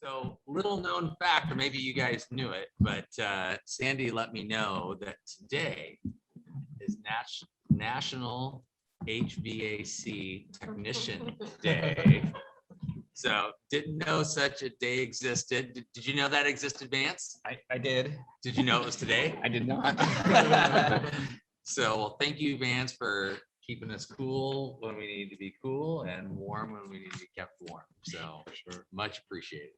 So little known fact, or maybe you guys knew it, but Sandy let me know that today is National HVAC Technician Day. So didn't know such a day existed. Did you know that existed, Vance? I did. Did you know it was today? I did not. So, well, thank you, Vance, for keeping us cool when we need to be cool and warm when we need to be kept warm. So sure, much appreciated.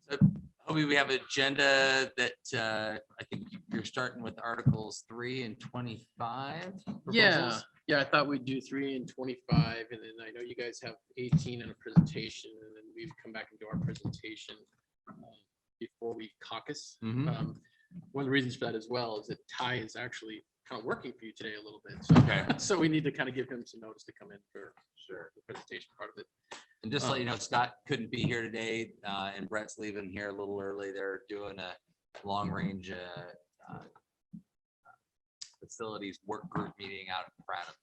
So hopefully we have an agenda that I think you're starting with Articles 3 and 25. Yeah, I thought we'd do 3 and 25, and then I know you guys have 18 in a presentation, and then we've come back and do our presentation before we caucus. Mhm. One of the reasons for that as well is that Ty is actually kind of working for you today a little bit. So, Okay. so we need to kind of give him some notice to come in for Sure. the presentation part of it. And just to let you know, Scott couldn't be here today, and Brett's leaving here a little early. They're doing a long-range facilities work group meeting out in Pratt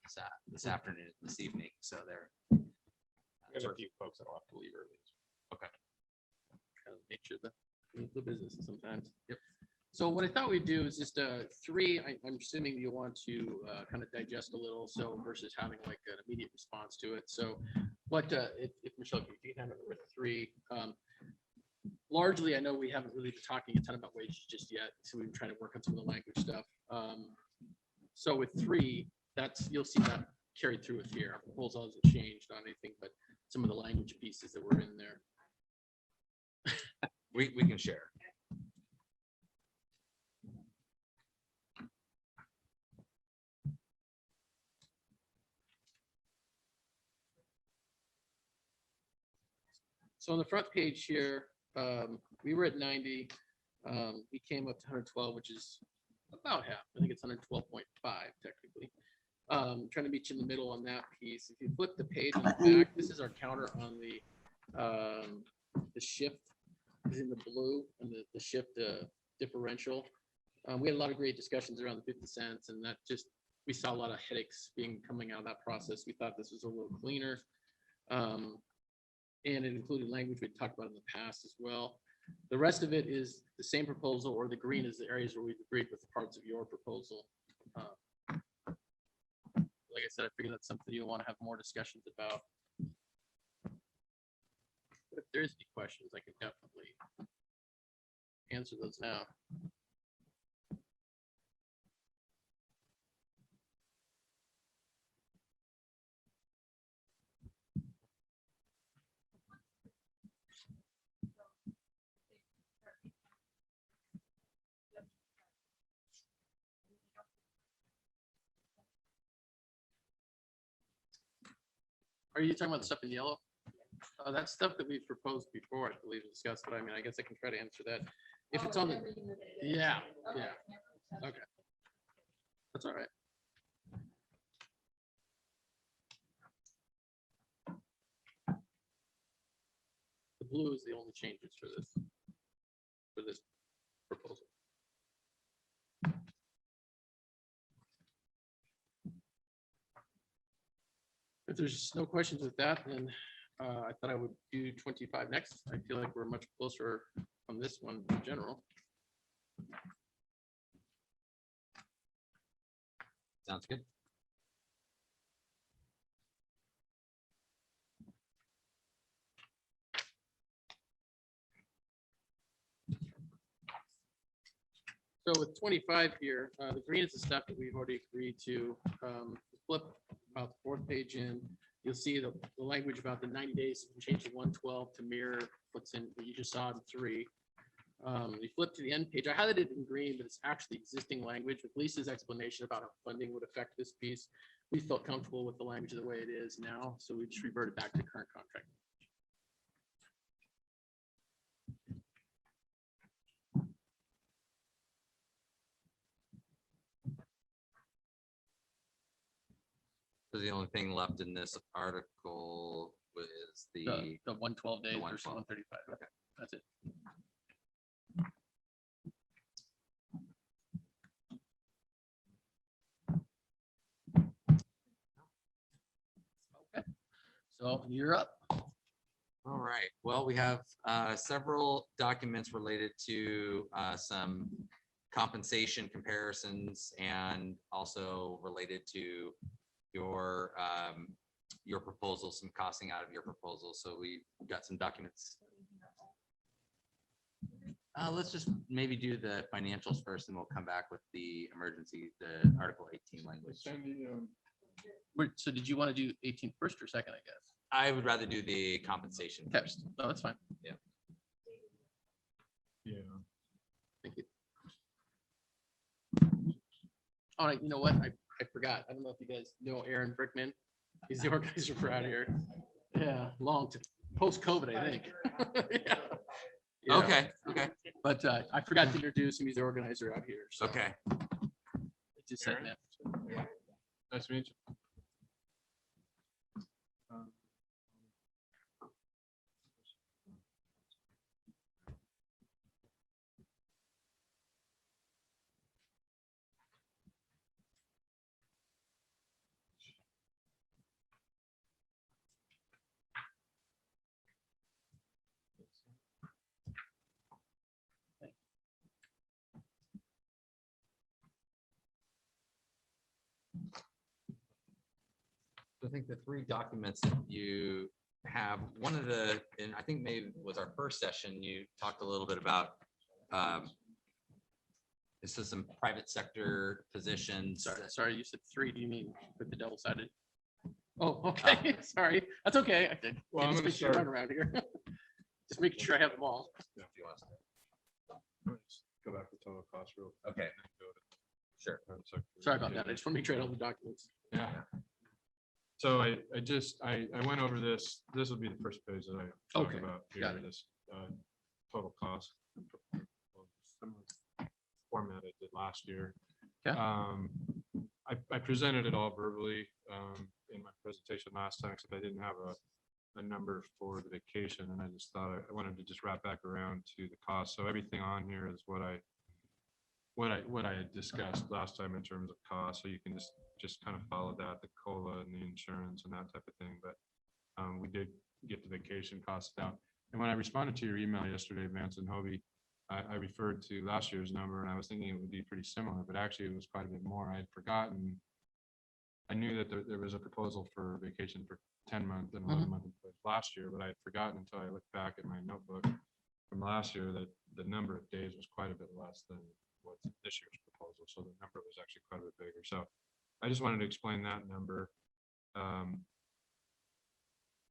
this afternoon, this evening. So they're There's a few folks that will have to leave early. Okay. Kind of nature of the business sometimes. Yep. So what I thought we'd do is just 3, I'm assuming you want to kind of digest a little, so versus having like an immediate response to it. So what, if Michelle, if you can have it with 3, largely, I know we haven't really been talking a ton about wages just yet, so we've been trying to work on some of the language stuff. So with 3, you'll see that carried through with here. Our proposal hasn't changed on anything, but some of the language pieces that were in there. we can share. So on the front page here, we were at 90. We came up to 112, which is about half. I think it's 112.5 technically. Trying to meet you in the middle on that piece. If you flip the page on the back, this is our counter on the shift is in the blue and the shift differential. We had a lot of great discussions around the 50 cents, and that just, we saw a lot of headaches coming out of that process. We thought this was a little cleaner. And it included language we talked about in the past as well. The rest of it is the same proposal, or the green is the areas where we've agreed with the parts of your proposal. Like I said, I figure that's something you'll want to have more discussions about. But if there's any questions, I can definitely answer those now. Are you talking about the stuff in yellow? That's stuff that we've proposed before, I believe, and discussed, but I mean, I guess I can try to answer that. If it's on the, yeah. Okay. That's all right. The blue is the only changes for this proposal. If there's no questions with that, then I thought I would do 25 next. I feel like we're much closer on this one in general. Sounds good. So with 25 here, the green is the stuff that we've already agreed to. Flip about the 4th page in, you'll see the language about the 90 days, change to 112 to mirror what's in what you just saw in 3. You flip to the end page. I highlighted it in green, but it's actually existing language with Lisa's explanation about how funding would affect this piece. We felt comfortable with the language the way it is now, so we just reverted back to current contract. So the only thing left in this article was the 112 days versus 112. 135. Okay, that's it. Okay, so you're up. right. Well, we have several documents related to some compensation comparisons and also related to your proposal, some costing out of your proposal. So we got some documents. Let's just maybe do the financials first, and we'll come back with the emergency, the Article 18 language. So did you want to do 18 first or second, I guess? I would rather do the compensation Okay. first. No, that's fine. Yeah. Thank you. All right, you know what? I forgot. I don't know if you guys know Aaron Brickman. He's the organizer for out here. Yeah, post-COVID, I think. Yeah. Yeah. Okay. Okay. But I forgot to introduce him. He's the organizer out here. So Okay. just said that. Nice to meet you. I think the three documents that you have, one of the, and I think maybe was our first session, you talked a little bit about this is some private sector positions. Sorry, you said 3. Do you mean with the double-sided? Oh, okay. Sorry. That's okay. I did. Well, I'm Just gonna make sure I start. run around here. Just making sure I have them all. If you want to start. Go back to total cost real. Okay. Sure. Sorry about that. I just want to make sure I have all the documents. Yeah. So I went over this. This will be the first page that I talk Okay, about here. got it. This total cost. Similar format I did last year. Yeah. I presented it all verbally in my presentation last time, except I didn't have a number for the vacation, and I just thought I wanted to just wrap back around to the cost. So everything on here is what I had discussed last time in terms of cost. So you can just kind of follow that, the COLA and the insurance and that type of thing. But we did get the vacation costs down. And when I responded to your email yesterday, Vance and Hobie, I referred to last year's number, and I was thinking it would be pretty similar, but actually it was quite a bit more. I had forgotten. I knew that there was a proposal for vacation for 10-month and 11-month last year, but I had forgotten until I looked back at my notebook from last year that the number of days was quite a bit less than what's this year's proposal. So the number was actually quite a bit bigger. So I just wanted to explain that number.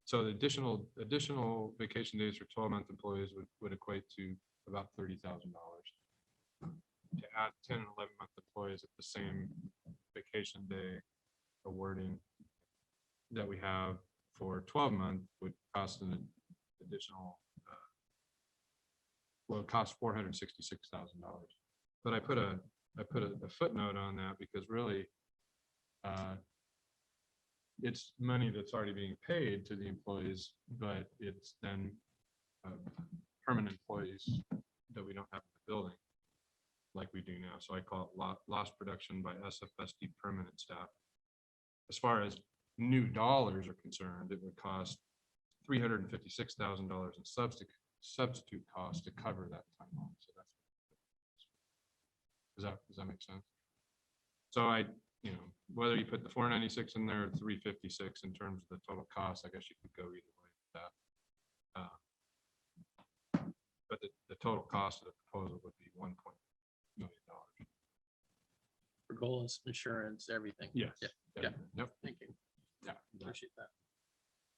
So the additional vacation days for 12-month employees would equate to about $30,000. To add 10 and 11-month employees at the same vacation day awarding that we have for 12-month would cost an additional, well, it costs $466,000. But I put a footnote on that because really it's money that's already being paid to the employees, but it's then permanent employees that we don't have in the building like we do now. So I call it lost production by SFSD permanent staff. As far as new dollars are concerned, it would cost $356,000 in substitute costs to cover that time off. So that's, does that make sense? So whether you put the 496 in there or 356 in terms of the total cost, I guess you could go either way with that. But the total cost of the proposal would be $1 million. For goals, insurance, everything. Yes. Yeah. Everything. Yep. Thank you. Yeah. Appreciate that.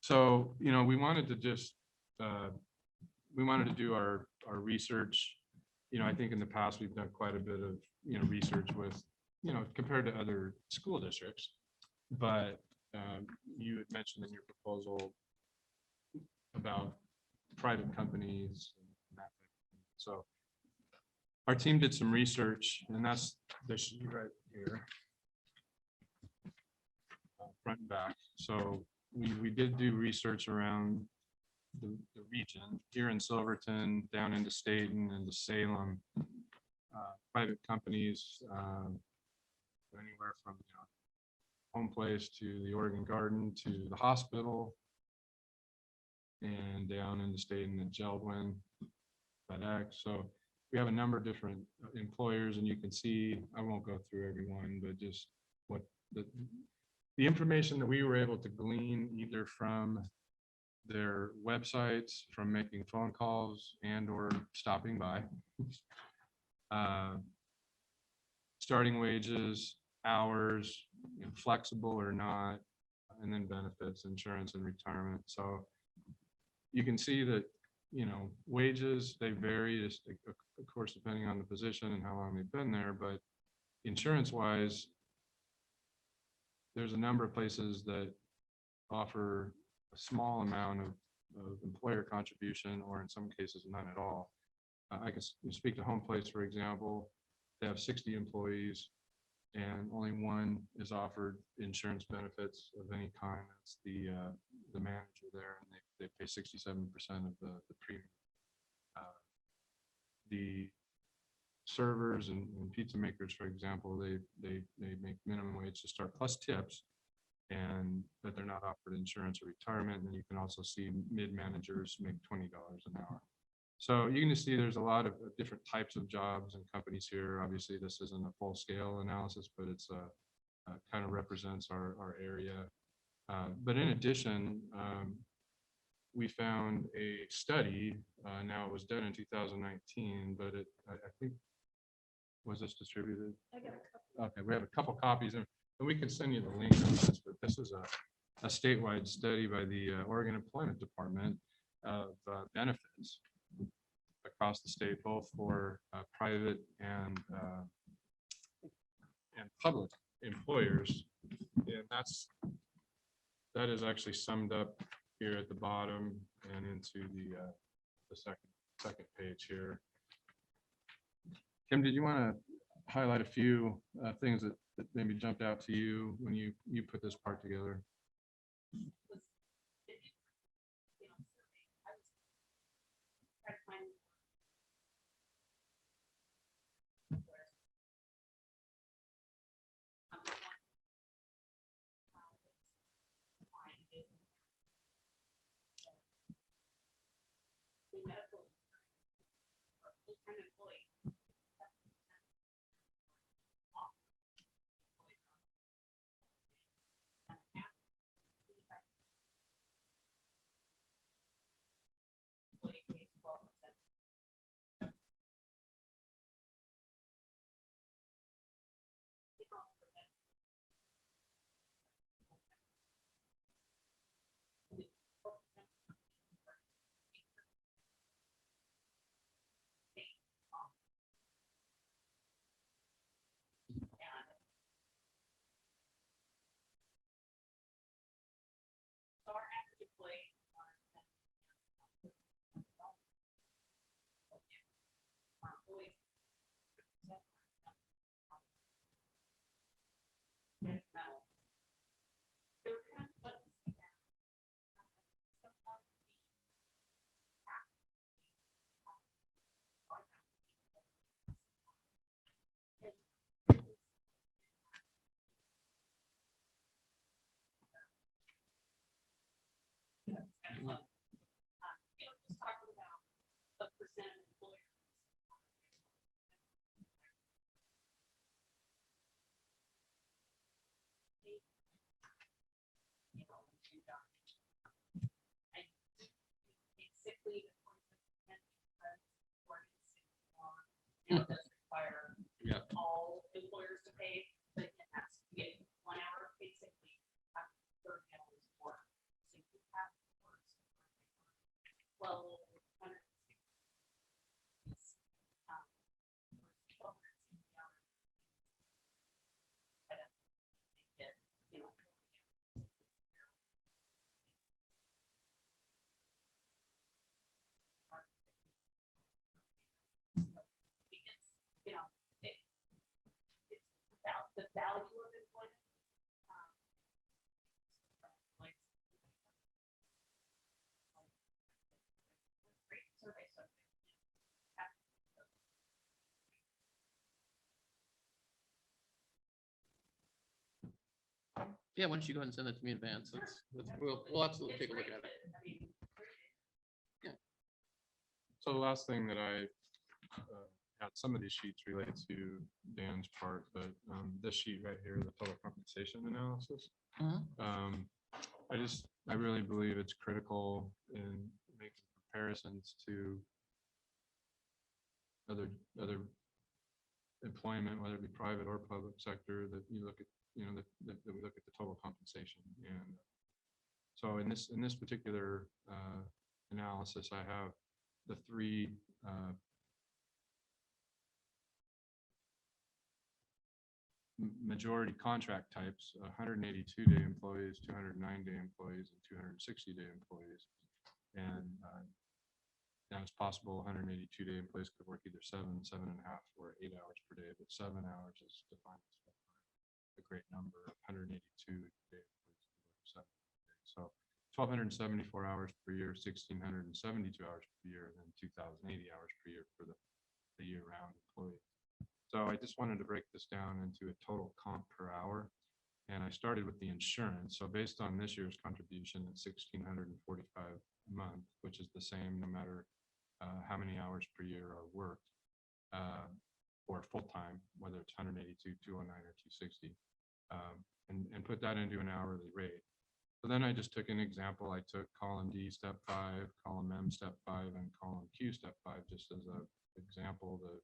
So, we wanted to just, we wanted to do our research. I think in the past, we've done quite a bit of, research with, compared to other school districts. But you had mentioned in your proposal about private companies and that type of thing. So our team did some research, and that's this sheet right here, front and back. So we did do research around the region here in Silverton, down into Staten, into Salem. Private companies, anywhere from Home Place to the Oregon Garden to the hospital. and down in the state in the Geldwin, Hvac. So we have a number of different employers, and you can see, I won't go through every one, but just what the information that we were able to glean either from their websites, from making phone calls and or stopping by. Starting wages, hours, flexible or not, and then benefits, insurance and retirement. So you can see that, wages, they vary, just of course, depending on the position and how long they've been there, but insurance wise, there's a number of places that offer a small amount of employer contribution, or in some cases, none at all. I can speak to Home Place, for example. They have 60 employees and only one is offered insurance benefits of any kind. That's the manager there, and they pay 67% of the premium. The servers and pizza makers, for example, they make minimum wage to start plus tips, but they're not offered insurance or retirement. And then you can also see mid-managers make $20 an hour. So you can just see there's a lot of different types of jobs and companies here. Obviously, this isn't a full-scale analysis, but it's kind of represents our area. But in addition, we found a study. Now it was done in 2019, but I think, was this distributed? Okay, we have a couple copies, and we can send you the link on this. But this is a statewide study by the Oregon Employment Department of benefits across the state, both for private and public employers, and that is actually summed up here at the bottom and into the second page here. Kim, did you want to highlight a few things that maybe jumped out to you when you put this part together? Yeah. All employers to pay, but it has to be 1 hour paid sick leave after 30 hours of work. So you have to work. Well, the value of employment. Great survey subject. Yeah, why don't you go ahead and send that to me in advance? We'll absolutely take a look at it. So the last thing that I had, some of these sheets relate to Dan's part, but this sheet right here, the total compensation analysis. I really believe it's critical in making comparisons to other employment, whether it be private or public sector, that you look at, that we look at the total compensation. And so in this particular analysis, I have the three majority contract types: 182-day employees, 209-day employees, and 260-day employees. And now it's possible 182-day employees could work either 7, 7.5, or 8 hours per day, but 7 hours is defined as a great number. 182-day employees could work 7 days. So 1,274 hours per year, 1,672 hours per year, and then 2,080 hours per year for the year-round employee. So I just wanted to break this down into a total comp per hour. And I started with the insurance. So based on this year's contribution at $1,645 a month, which is the same no matter how many hours per year are worked, or full-time, whether it's 182, 209, or 260, and put that into an hourly rate. So then I just took an example. I took column D, step 5, column M, step 5, and column Q, step 5, just as an example to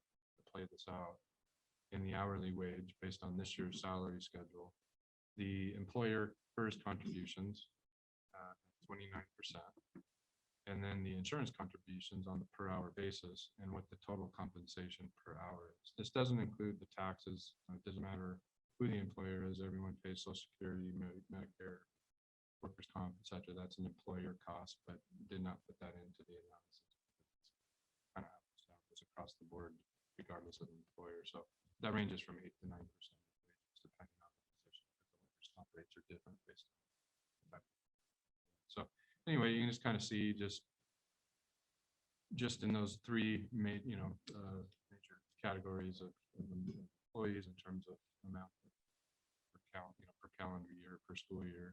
play this out. In the hourly wage based on this year's salary schedule, the employer first contributions, 29%, and then the insurance contributions on the per hour basis, and what the total compensation per hour is. This doesn't include the taxes. It doesn't matter who the employer is. Everyone pays Social Security, Medicare, workers' comp, etc. That's an employer cost, but did not put that into the analysis. Kind of apples across the board, regardless of the employer. So that ranges from 8 to 9%, depending on the position. The workers' comp rates are different based on that. So anyway, you can just kind of see just in those three major categories of employees in terms of amount per calendar year, per school year,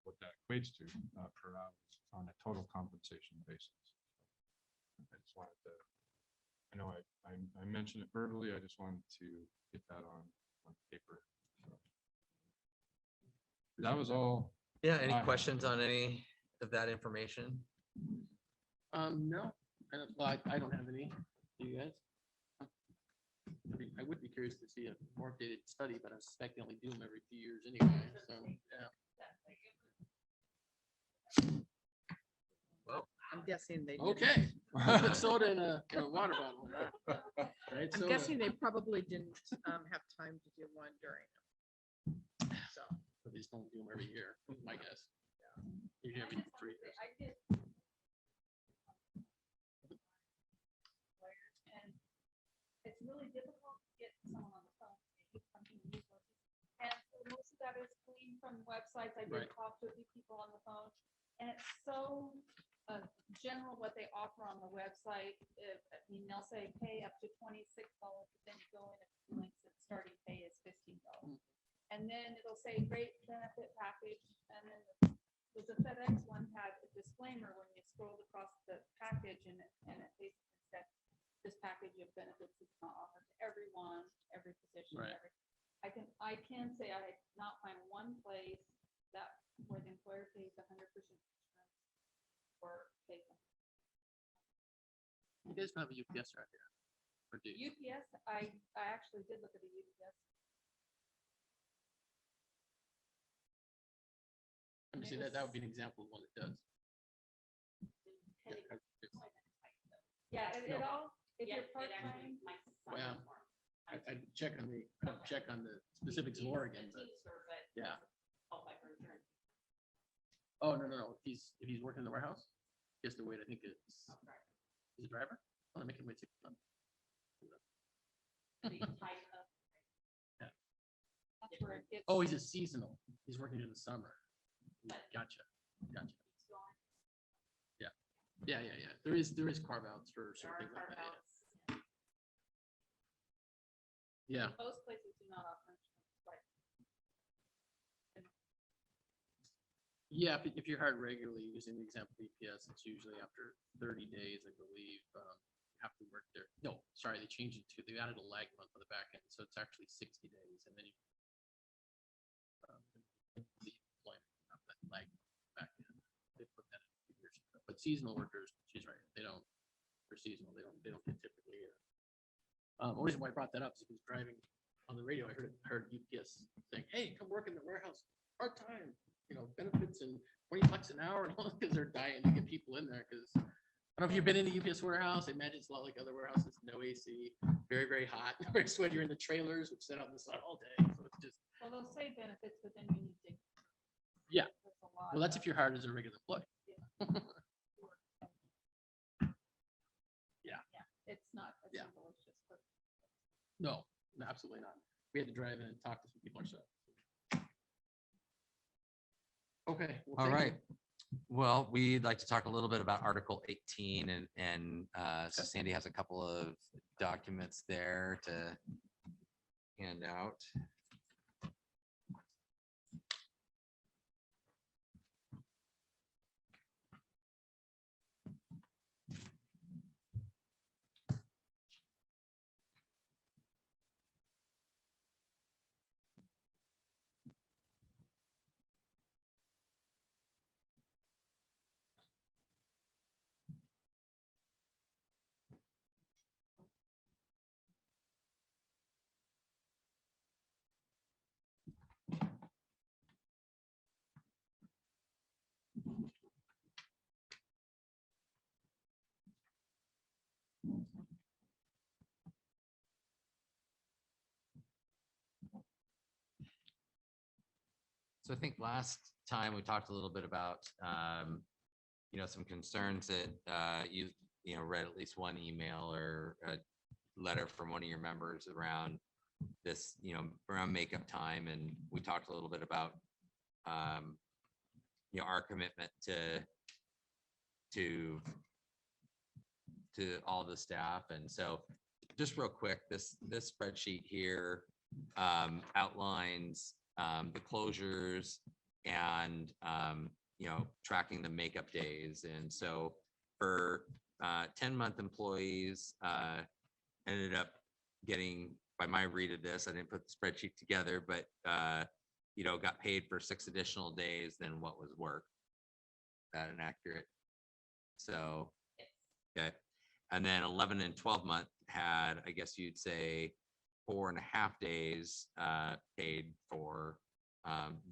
what that equates to per hour on a total compensation basis. I just wanted to. I know I mentioned it verbally. I just wanted to get that on paper. So that was all. Yeah, any questions on any of that information? No, I don't have any. Do you guys? I would be curious to see a more updated study, but I suspect they only do them every few years anyway. So yeah. I'm guessing they. didn't. Okay. Put soda in a water bottle. Right. I'm Soda. guessing they probably didn't have time to do one during them. So. But they just don't do them every year. My guess. Usually every 3 years. I did. And it's really difficult to get someone on the phone. And so most of that is gleaned from websites. I did Right. talk to a few people on the phone, and it's so general what they offer on the website. They'll say pay up to $26, but then you go in and links that starting pay is $15. And then it'll say great benefit package, and then the FedEx one had a disclaimer when you scrolled across the package, and it basically said this package of benefits is not offered to everyone, every position. Right. I can say I did not find one place where the employer pays 100% insurance or pays them. You guys don't have a UPS right here. Or do you? UPS, I actually did look at the UPS. Let me see that. That would be an example of one that does. Yeah, it all, if Yeah, you're it actually, part-time, my son Well, was born. I'd check on the specifics of Oregon, but yeah. Qualified for insurance. Oh, no. If he's working in the warehouse, he has to wait. I think it's he's a driver. I want to make him wait 6 months. The type of- that's where it gets. Oh, he's a seasonal. He's working in the summer. Gotcha. Yeah. There is carve outs for There are certain things like that. carve-outs. Yeah. Most places do not offer insurance, right? Yeah, if you're hired regularly, using the example of EPS, it's usually after 30 days, I believe, you have to work there. No, sorry, they changed it to, they added a lag month on the back end, so it's actually 60 days, and then you the employment, not that lag back end. They put that in a few years ago. But seasonal workers, she's right, they don't, for seasonal, they don't get typically. Only reason why I brought that up is because driving on the radio, I heard UPS saying, hey, come work in the warehouse part-time, benefits and $20 an hour, and all, because they're dying to get people in there. Because I don't know if you've been in the UPS warehouse. I imagine it's a lot like other warehouses, no AC, very, very hot, very sweaty. You're in the trailers, which sit out in the sun all day. So it's just, Well, they'll say benefits, but then you need to. Yeah. That's a lot well, that's of- if you're hired as a regular employee. It's not. as Yeah. simple as just put- No, absolutely not. We had to drive in and talk to some people ourselves. Okay. well, All thank you. right. Well, we'd like to talk a little bit about Article 18 and so Okay. Sandy has a couple of documents there to hand out. So I think last time we talked a little bit about, some concerns that you read at least one email or a letter from one of your members around this, around makeup time. And we talked a little bit about, our commitment to all the staff. And so just real quick, this spreadsheet here outlines the closures and, tracking the makeup days. And so for 10-month employees, ended up getting, by my read of this, I didn't put the spreadsheet together, but, got paid for 6 additional days than what was worked. That inaccurate? So, okay. And then 11 and 12 month had, I guess you'd say, 4.5 days paid for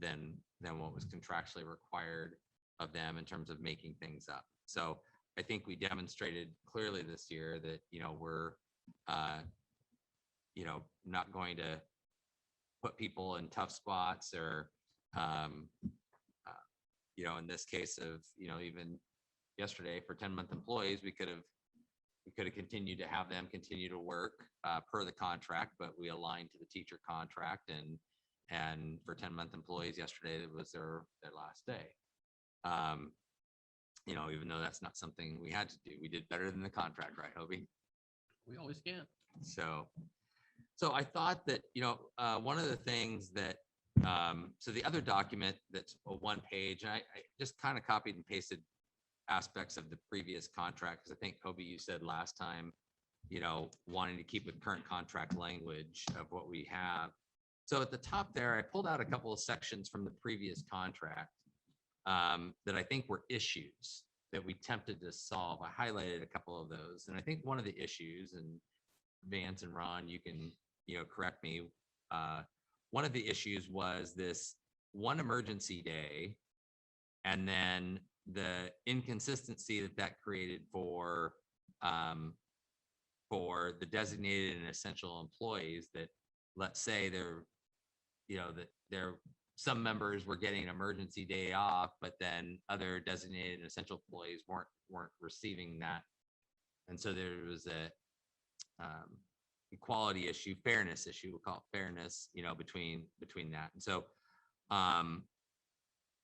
than what was contractually required of them in terms of making things up. So I think we demonstrated clearly this year that, we're, not going to put people in tough spots or, in this case of, even yesterday for 10-month employees, we could have continued to have them continue to work per the contract, but we aligned to the teacher contract, and for 10-month employees yesterday, it was their last day. Even though that's not something we had to do, we did better than the contract, right, Hobie? We always can. So I thought that, one of the things that, so the other document that's a 1 page, and I just kind of copied and pasted aspects of the previous contract, because I think, Hobie, you said last time, wanting to keep with current contract language of what we have. So at the top there, I pulled out a couple of sections from the previous contract that I think were issues that we attempted to solve. I highlighted a couple of those. And I think one of the issues, and Vance and Ron, you can, correct me. One of the issues was this 1 emergency day, and then the inconsistency that created for the designated and essential employees that, let's say some members were getting an emergency day off, but then other designated and essential employees weren't receiving that. And so there was a equality issue, fairness issue, we'll call it fairness, between that. And so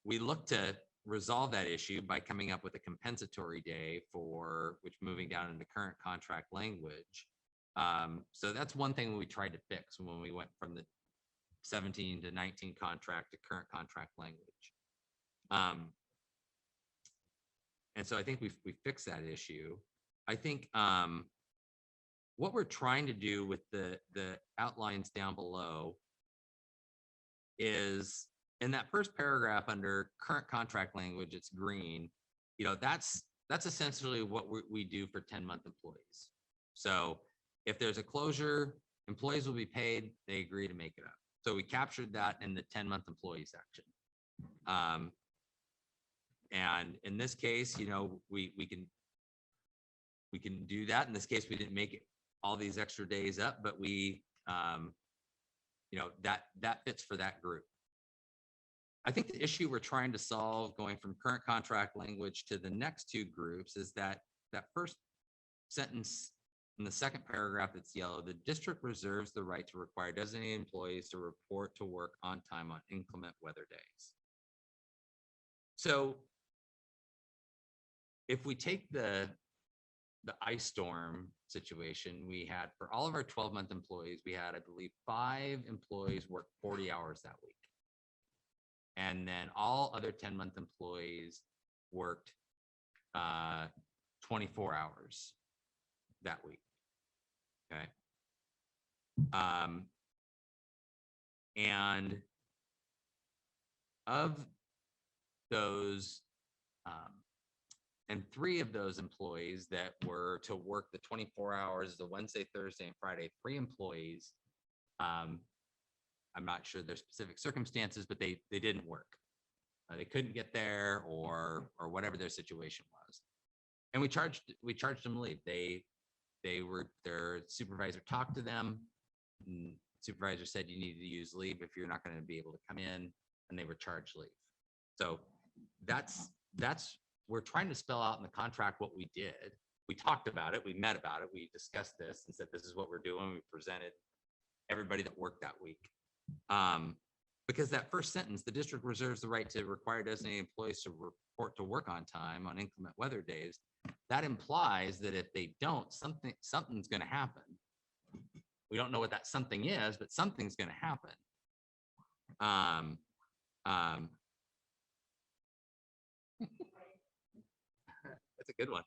we looked to resolve that issue by coming up with a compensatory day which moving down into current contract language. So that's one thing we tried to fix when we went from the 17 to 19 contract to current contract language. And so I think we fixed that issue. I think what we're trying to do with the outlines down below is in that first paragraph under current contract language, it's green. You know, that's essentially what we do for 10-month employees. So if there's a closure, employees will be paid, they agree to make it up. So we captured that in the 10-month employee section. And in this case, you know, we can do that. In this case, we didn't make it all these extra days up, but we, you know, that fits for that group. I think the issue we're trying to solve going from current contract language to the next two groups is that first sentence in the second paragraph that's yellow, the district reserves the right to require designated employees to report to work on time on inclement weather days. So if we take the ice storm situation, we had for all of our 12-month employees, we had, I believe, 5 employees work 40 hours that week. And then all other 10-month employees worked 24 hours that week. Okay. And of those, and 3 of those employees that were to work the 24 hours, the Wednesday, Thursday, and Friday, 3 employees, I'm not sure their specific circumstances, but they didn't work. They couldn't get there or whatever their situation was. And we charged them leave. Their supervisor talked to them. Supervisor said you need to use leave if you're not going to be able to come in, and they were charged leave. So that's we're trying to spell out in the contract what we did. We talked about it, we met about it, we discussed this and said this is what we're doing. We presented everybody that worked that week. Because that first sentence, the district reserves the right to require designated employees to report to work on time on inclement weather days. That implies that if they don't, something's going to happen. We don't know what that something is, but something's going to happen. That's a good one.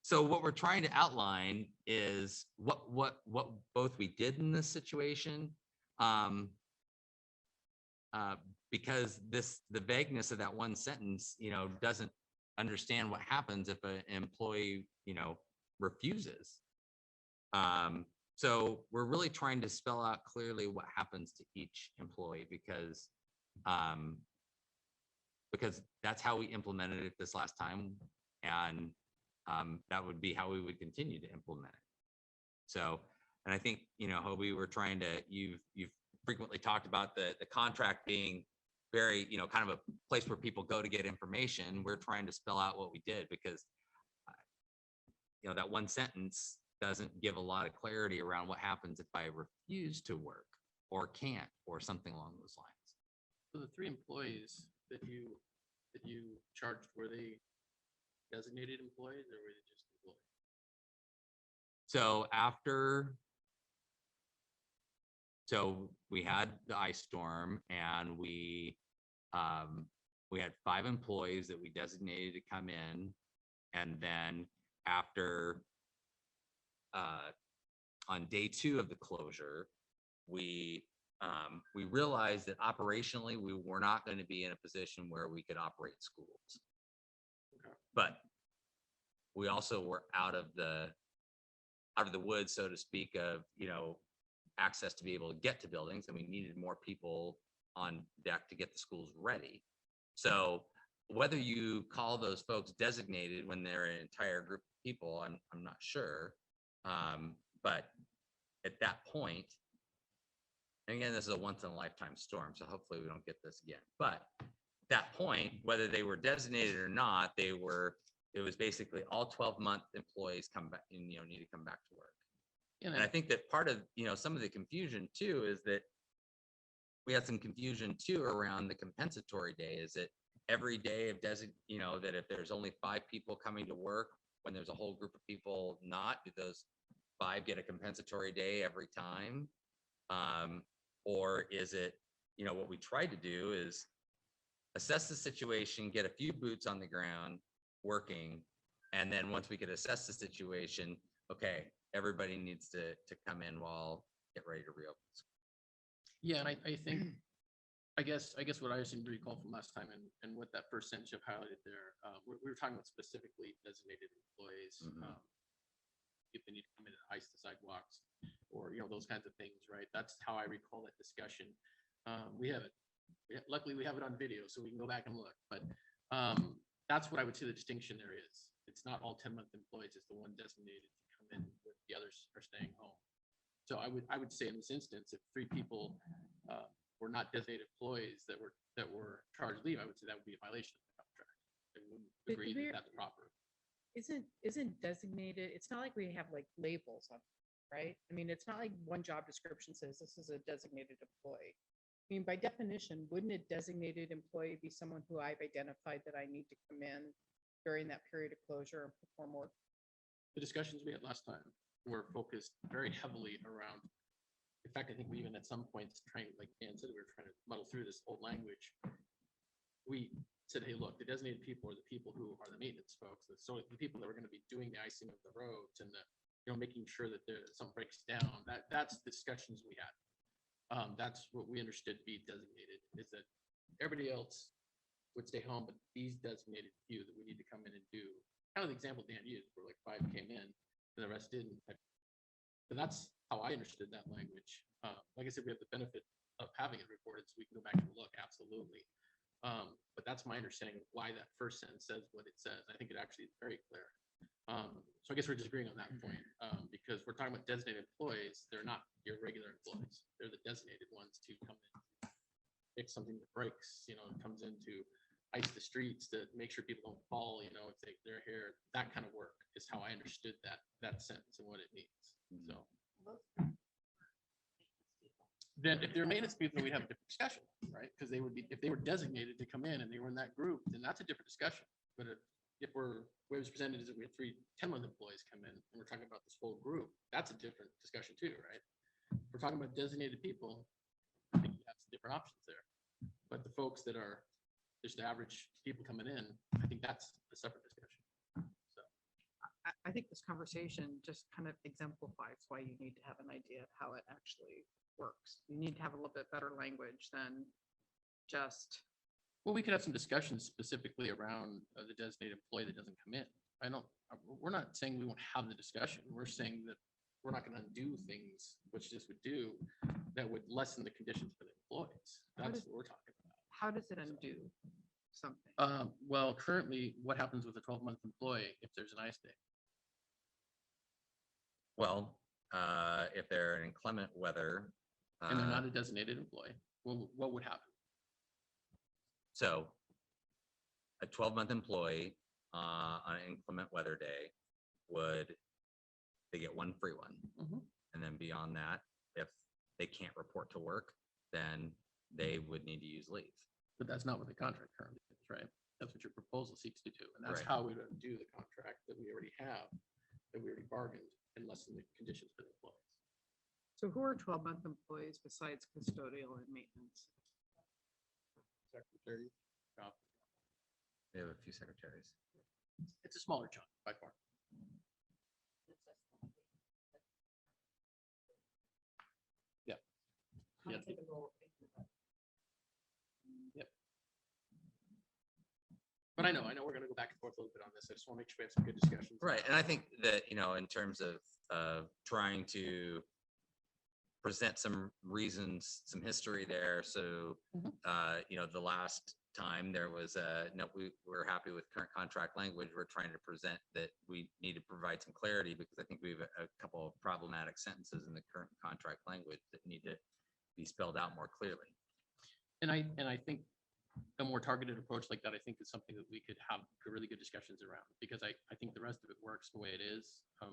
So what we're trying to outline is what both we did in this situation, because the vagueness of that one sentence, you know, doesn't understand what happens if an employee, you know, refuses. So we're really trying to spell out clearly what happens to each employee because that's how we implemented it this last time, and that would be how we would continue to implement it. So, and I think, you know, Hobie, we're trying to, you've frequently talked about the contract being very, you know, kind of a place where people go to get information. We're trying to spell out what we did because, you know, that one sentence doesn't give a lot of clarity around what happens if I refuse to work or can't or something along those lines. So the 3 employees that you charged, were they designated employees or were they just employees? So we had the ice storm and we had 5 employees that we designated to come in, and then after on day 2 of the closure, we realized that operationally we were not going to be in a position where we could operate schools. Okay. But we also were out of the woods, so to speak, of, you know, access to be able to get to buildings, and we needed more people on deck to get the schools ready. So whether you call those folks designated when they're an entire group of people, I'm not sure. But at that point, and again, this is a once in a lifetime storm, so hopefully we don't get this again. But at that point, whether they were designated or not, it was basically all 12-month employees come back and, you know, need to come back to work. And I think that part of, you know, some of the confusion too is that we had some confusion too around the compensatory day. Is that every day of you know, that if there's only 5 people coming to work when there's a whole group of people not, do those 5 get a compensatory day every time? Or is it what we tried to do is assess the situation, get a few boots on the ground working. And then once we could assess the situation, okay, everybody needs to come in while get ready to reopen. Yeah, and I think, I guess what I seem to recall from last time and what that first sentence you've highlighted there, we were talking about specifically designated employees. Mhm. If they need to come in and ice the sidewalks or, those kinds of things, right? That's how I recall that discussion. We have it. Luckily, we have it on video, so we can go back and look, but that's what I would say the distinction there is. It's not all 10-month employees, it's the one designated to come in with the others are staying home. So I would say in this instance, if 3 people were not designated employees that were charged leave, I would say that would be a violation of the contract. I wouldn't But agree we're- that that's proper. Isn't designated, it's not like we have like labels on, right? I mean, it's not like one job description says this is a designated employee. I mean, by definition, wouldn't a designated employee be someone who I've identified that I need to come in during that period of closure and perform work? The discussions we had last time were focused very heavily around, in fact, I think we even at some points trying, like Dan said, we were trying to muddle through this old language. We said, hey, look, the designated people are the people who are the maintenance folks. So the people that are going to be doing the icing of the roads and making sure that something breaks down. That's the discussions we had. That's what we understood to be designated, is that everybody else would stay home, but these designated few that we need to come in and do. Kind of the example Dan used, where like 5 came in and the rest didn't. But that's how I understood that language. Like I said, we have the benefit of having it recorded, so we can go back and look, absolutely. But that's my understanding of why that first sentence says what it says. I think it actually is very clear. So I guess we're disagreeing on that point, because we're talking about designated employees. They're not your regular employees. They're the designated ones to come in, fix something that breaks, comes in to ice the streets, to make sure people don't fall, if they're here. That kind of work is how I understood that sentence and what it means. So then if they're maintenance people, we'd have a different discussion, right? Because they would be, if they were designated to come in and they were in that group, then that's a different discussion. But if what was presented is that we have 3 10-month employees come in and we're talking about this whole group, that's a different discussion too, right? If we're talking about designated people, I think you have some different options there. But the folks that are just the average people coming in, I think that's a separate discussion. So I think this conversation just kind of exemplifies why you need to have an idea of how it actually works. You need to have a little bit better language than just. well, we could have some discussions specifically around the designated employee that doesn't come in. We're not saying we won't have the discussion. We're saying that we're not going to undo things, which this would do, that would lessen the conditions for the employees. That's what we're talking about. How does it undo something? Well, currently, what happens with a 12-month employee if there's an ice day? Well, if they're in inclement weather. And they're not a designated employee, what would happen? So a 12-month employee on an inclement weather day they get 1 free one. Mhm. And then beyond that, if they can't report to work, then they would need to use leave. But that's not what the contract currently is, right? That's what your proposal seeks to do. And that's Right. how we would do the contract that we already have, that we already bargained, and lessen the conditions for the employees. So who are 12-month employees besides custodial and maintenance? Secretary, We have a few secretaries. it's a smaller chunk by far. Yeah. Yep. But I know we're gonna go back and forth a little bit on this. I just want to make sure we have some good discussions. Right, and I think that, in terms of trying to present some reasons, some history there, so, Mhm. the last time there was no, we're happy with current contract language. We're trying to present that we need to provide some clarity, because I think we have a couple of problematic sentences in the current contract language that need to be spelled out more clearly. And I think a more targeted approach like that, I think, is something that we could have really good discussions around, because I think the rest of it works the way it is. A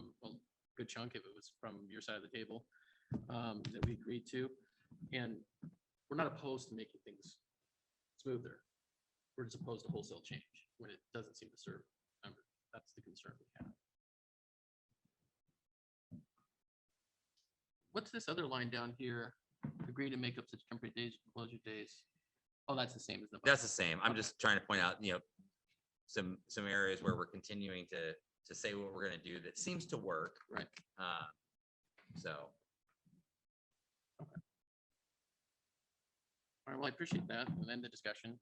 good chunk of it was from your side of the table that we agreed to. And we're not opposed to making things smoother. We're just opposed to wholesale change when it doesn't seem to serve members. That's the concern we have. What's this other line down here? agree to make up such temporary days, closure days. Oh, that's the same as the. That's the same. I'm Okay. just trying to point out, some areas where we're continuing to say what we're gonna do that seems to work. Right. So, All right, well, I appreciate that, and then the discussion,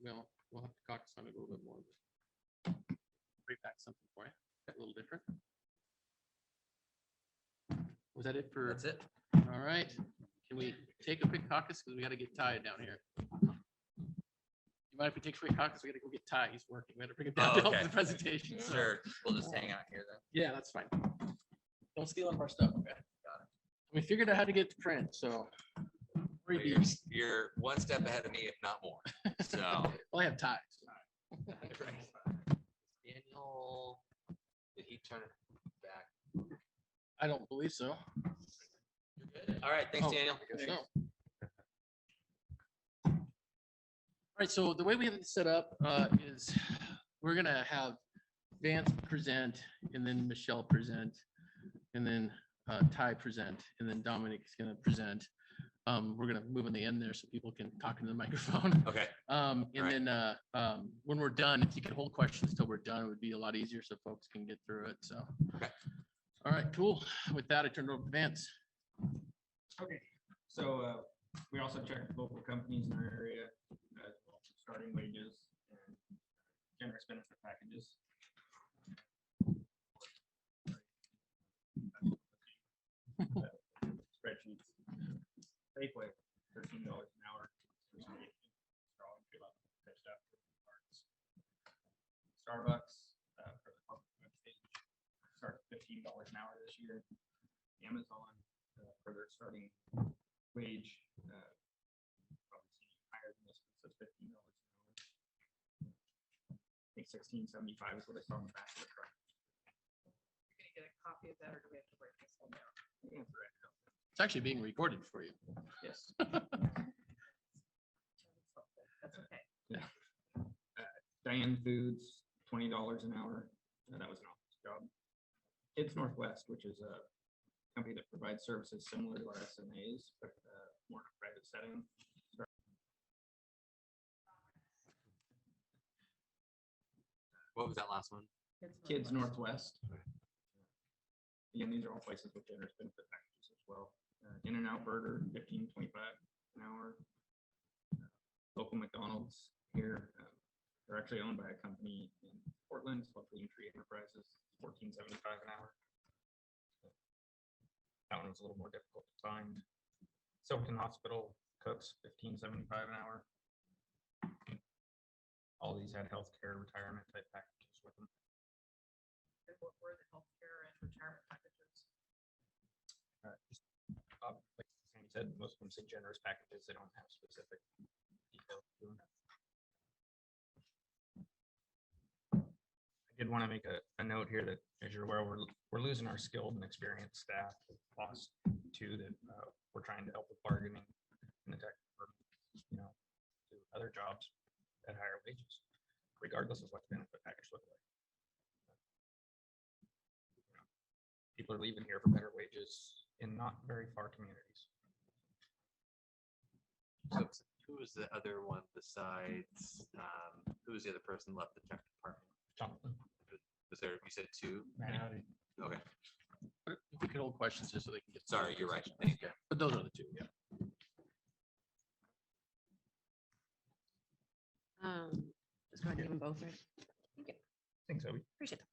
we'll have to caucus on it a little bit more. but Bring back something for you, a little different. Was that it for? that's it. All right, can we take a quick caucus, because we gotta get Ty down here. You mind if we take a quick caucus, we gotta go get Ty, he's working, we gotta bring him down to help with Okay. the presentation. so- Sure, we'll just hang out here then. Yeah, that's fine. Don't steal any of our stuff, okay? Got it. We figured out how to get to print, so. we're But here. You're one step ahead of me, if not more. So. Well, I have ties. Daniel, did he turn it back? I don't believe so. You're good? All right, thanks, Oh, Daniel. I guess so. All right, so the way we have it set up is we're gonna have Vance present, and then Michelle present, and then Ty present, and then Dominic's gonna present. We're gonna move in the end there so people can talk into the microphone. Okay, And Right. then when we're done, if you can hold questions till we're done, it would be a lot easier so folks can get through it, so. Okay. All right, cool. With that, I turn it over to Vance. Okay, so we also checked local companies in our area, starting wages and generous benefit packages. Spreadsheets. Safeway, $13 an hour. Starbucks, for the public web page, starts $15 an hour this year. Amazon, for their starting wage, probably seeing higher than this, but it says $15 an hour. I think $16.75 is what I saw on the back of the truck. You're gonna get a copy of that, or do we have to write this one down? It's actually being recorded for you. Yes. That's okay. Diane Foods, $20 an hour. That was an office job. Kids Northwest, which is a company that provides services similar to our SMAs, but more in a private setting. what was that last one? Kids Northwest. Again, these are all places with generous benefit packages as well. In-N-Out Burger, $15.25 an hour. Local McDonald's here, they're actually owned by a company in Portland, it's called Green Tree Enterprises, $14.75 an hour. That one was a little more difficult to find. Silverton Hospital cooks, $15.75 an hour. All these had healthcare, retirement type packages with them. And what were the healthcare and retirement packages? Just, like Sandy said, most of them say generous packages. They don't have specific details to them. I did want to make a note here that, as you're aware, we're losing our skilled and experienced staff. Lost two that we're trying to help with bargaining in the tech department, to other jobs at higher wages, regardless of what the benefit package looks like. People are leaving here for better wages in not very far communities. So who was the other one besides, who was the other person left the tech department? Jonathan. Was there, you said two? Maddie. Okay, If we could hold questions just so they can get. sorry, you're right. Thank you. But those are the two, yeah. Just go ahead and give them both, right? Think so. Appreciate it.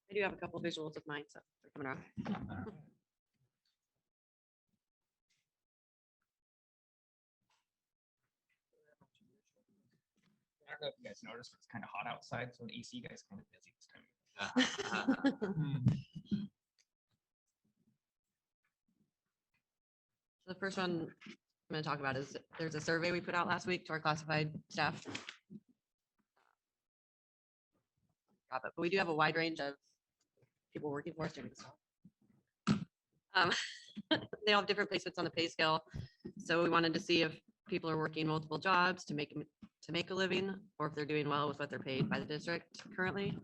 I do have a couple visuals of mine, so they're coming around. I don't know if you guys noticed, but it's kind of hot outside, so the AC guy's kind of busy this time. So the first one I'm going to talk about is there's a survey we put out last week to our classified staff. But we do have a wide range of people working for us during this. They all have different placements on the pay scale. So we wanted to see if people are working multiple jobs to make a living, or if they're doing well with what they're paid by the district currently.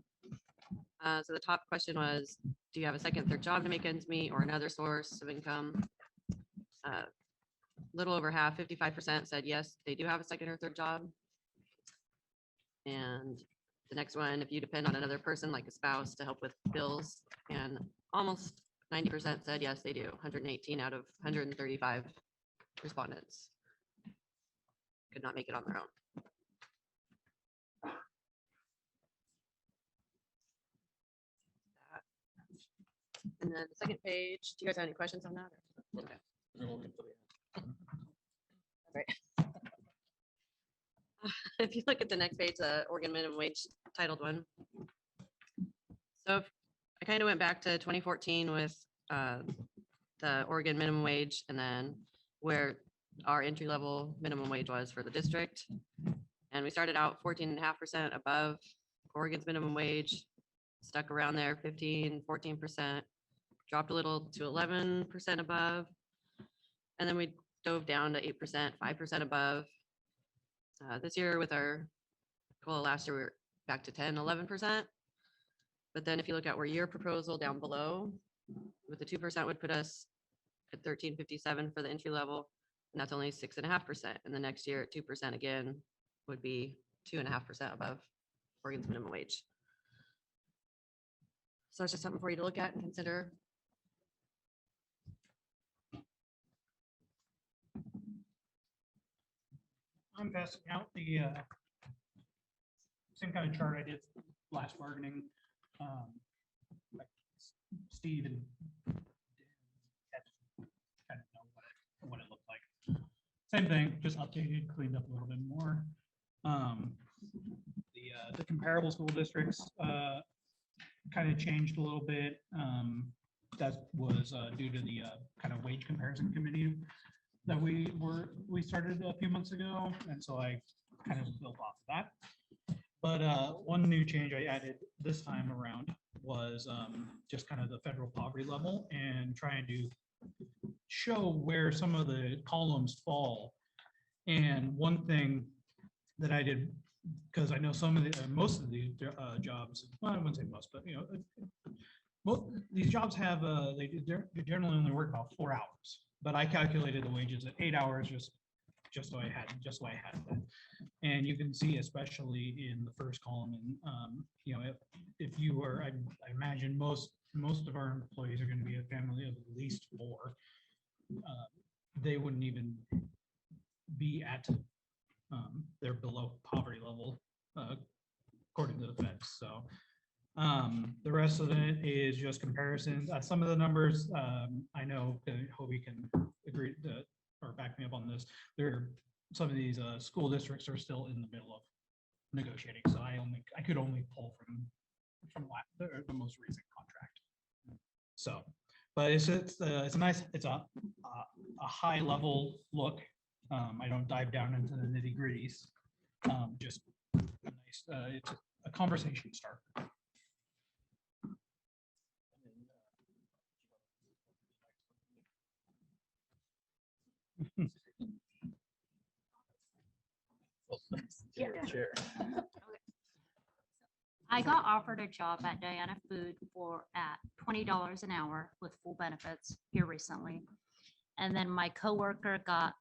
So the top question was, do you have a second, third job to make ends meet or another source of income? Little over half, 55% said yes, they do have a second or third job. And the next one, if you depend on another person like a spouse to help with bills, and almost 90% said yes, they do. 118 out of 135 respondents could not make it on their own. And then the second page, do you guys have any questions on that? or- Okay. Right. If you look at the next page, the Oregon minimum wage titled one. So I kind of went back to 2014 with the Oregon minimum wage and then where our entry level minimum wage was for the district. And we started out 14.5% above Oregon's minimum wage, stuck around there 15, 14%, dropped a little to 11% above. And then we dove down to 8%, 5% above. This year with our, well, last year we were back to 10, 11%. But then if you look at where your proposal down below, with the 2% would put us at 1357 for the entry level, and that's only 6.5%. And the next year at 2% again would be 2.5% above Oregon's minimum wage. So it's just something for you to look at and consider. I'm passing out the same kind of chart I did last bargaining. Like Steve and Dan had to kind of know what it looked like. Same thing, just updated, cleaned up a little bit more. The comparable school districts kind of changed a little bit. That was due to the kind of wage comparison committee that we started a few months ago, and so I kind of built off of that. But one new change I added this time around was just kind of the federal poverty level and trying to show where some of the columns fall. And one thing that I did, because I know some of the most of the jobs, well, I wouldn't say most, but these jobs have they generally only work about 4 hours. But I calculated the wages at 8 hours just so I had that. And you can see, especially in the first column, and if you were, I imagine most of our employees are going to be a family of at least 4. They wouldn't even be at their below poverty level according to the feds. So the rest of it is just comparisons. Some of the numbers, I know Hobie can agree to, or back me up on this. Some of these school districts are still in the middle of negotiating, so I could only pull from the most recent contract. So, but it's a nice, it's a high level look. I don't dive down into the nitty gritties. Just a nice, it's a conversation starter. Chair. I got offered a job at Diana Food at $20 an hour with full benefits here recently. And then my coworker got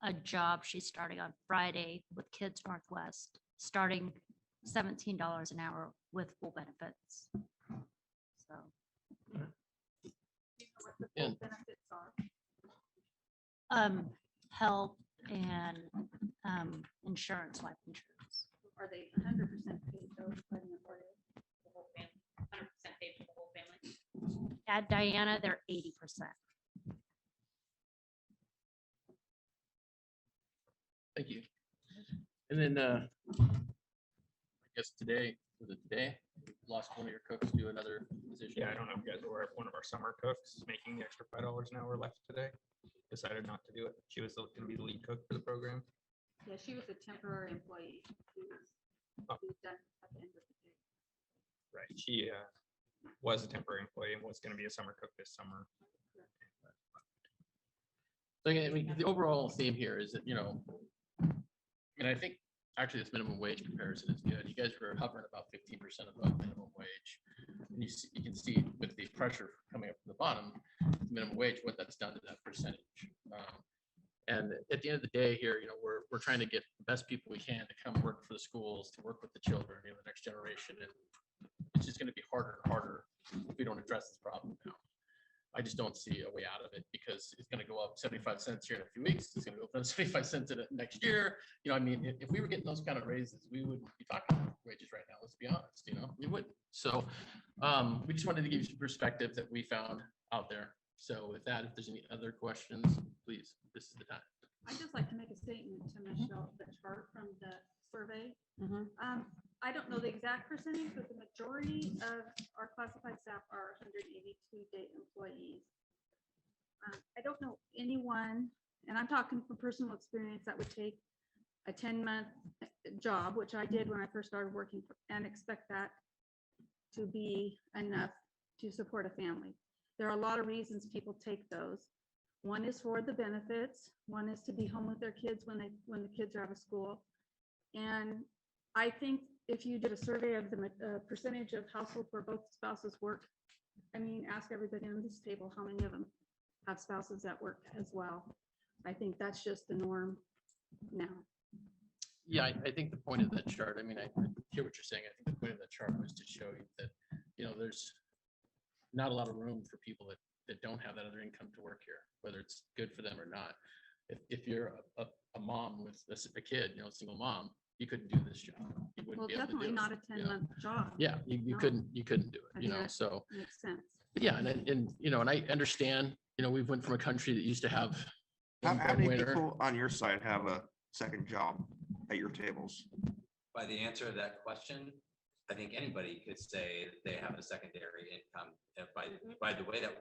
a job. She's starting on Friday with Kids Northwest, starting $17 an hour with full benefits. So. What the Yeah. full benefits are. Health and insurance, life insurance. Are they 100% paid though by the employer? The whole family, 100% paid for the whole family. At Diana, they're 80%. Thank you. And then I guess today, was it today? Lost one of your cooks to another position. Yeah, I don't know if you guys are aware, one of our summer cooks is making the extra $5 an hour left today. Decided not to do it. She was going to be the lead cook for the program. Yeah, she was a temporary employee. She was done at the end of the day. Right. She was a temporary employee and was going to be a summer cook this summer. So I mean, the overall theme here is that, and I think actually this minimum wage comparison is good. You guys were hovering about 15% above minimum wage. And you can see with the pressure coming up from the bottom, minimum wage, what that's done to that percentage. And at the end of the day here, we're trying to get the best people we can to come work for the schools, to work with the children, the next generation. And it's just going to be harder and harder if we don't address this problem now. I just don't see a way out of it because it's going to go up 75 cents here in a few weeks. It's going to go up 75 cents in it next year. I mean, if we were getting those kind of raises, we wouldn't be talking about wages right now. Let's be honest, we wouldn't. So we just wanted to give you some perspective that we found out there. So with that, if there's any other questions, please, this is the time. I'd just like to make a statement to Michelle, the chart from the survey. I don't know the exact percentage, but the majority of our classified staff are 182 day employees. I don't know anyone, and I'm talking from personal experience, that would take a 10-month job, which I did when I first started working, and expect that to be enough to support a family. There are a lot of reasons people take those. One is for the benefits. One is to be home with their kids when the kids are out of school. And I think if you did a survey of the percentage of households where both spouses work, I mean, ask everybody on this table how many of them have spouses that work as well. I think that's just the norm now. Yeah, I think the point of that chart, I mean, I hear what you're saying. I think the point of that chart was to show you that, there's not a lot of room for people that don't have that other income to work here, whether it's good for them or not. If you're a mom with a kid, a single mom, you couldn't do this job. You wouldn't Well, be able to definitely do not it. a 10-month job. Yeah, you No. couldn't do I it, think that so. Makes sense. Yeah, and I understand, we went from a country that used to have How one many breadwinner. people on your side have a second job at your tables? By the answer to that question, I think anybody could say that they have a secondary income. By the way that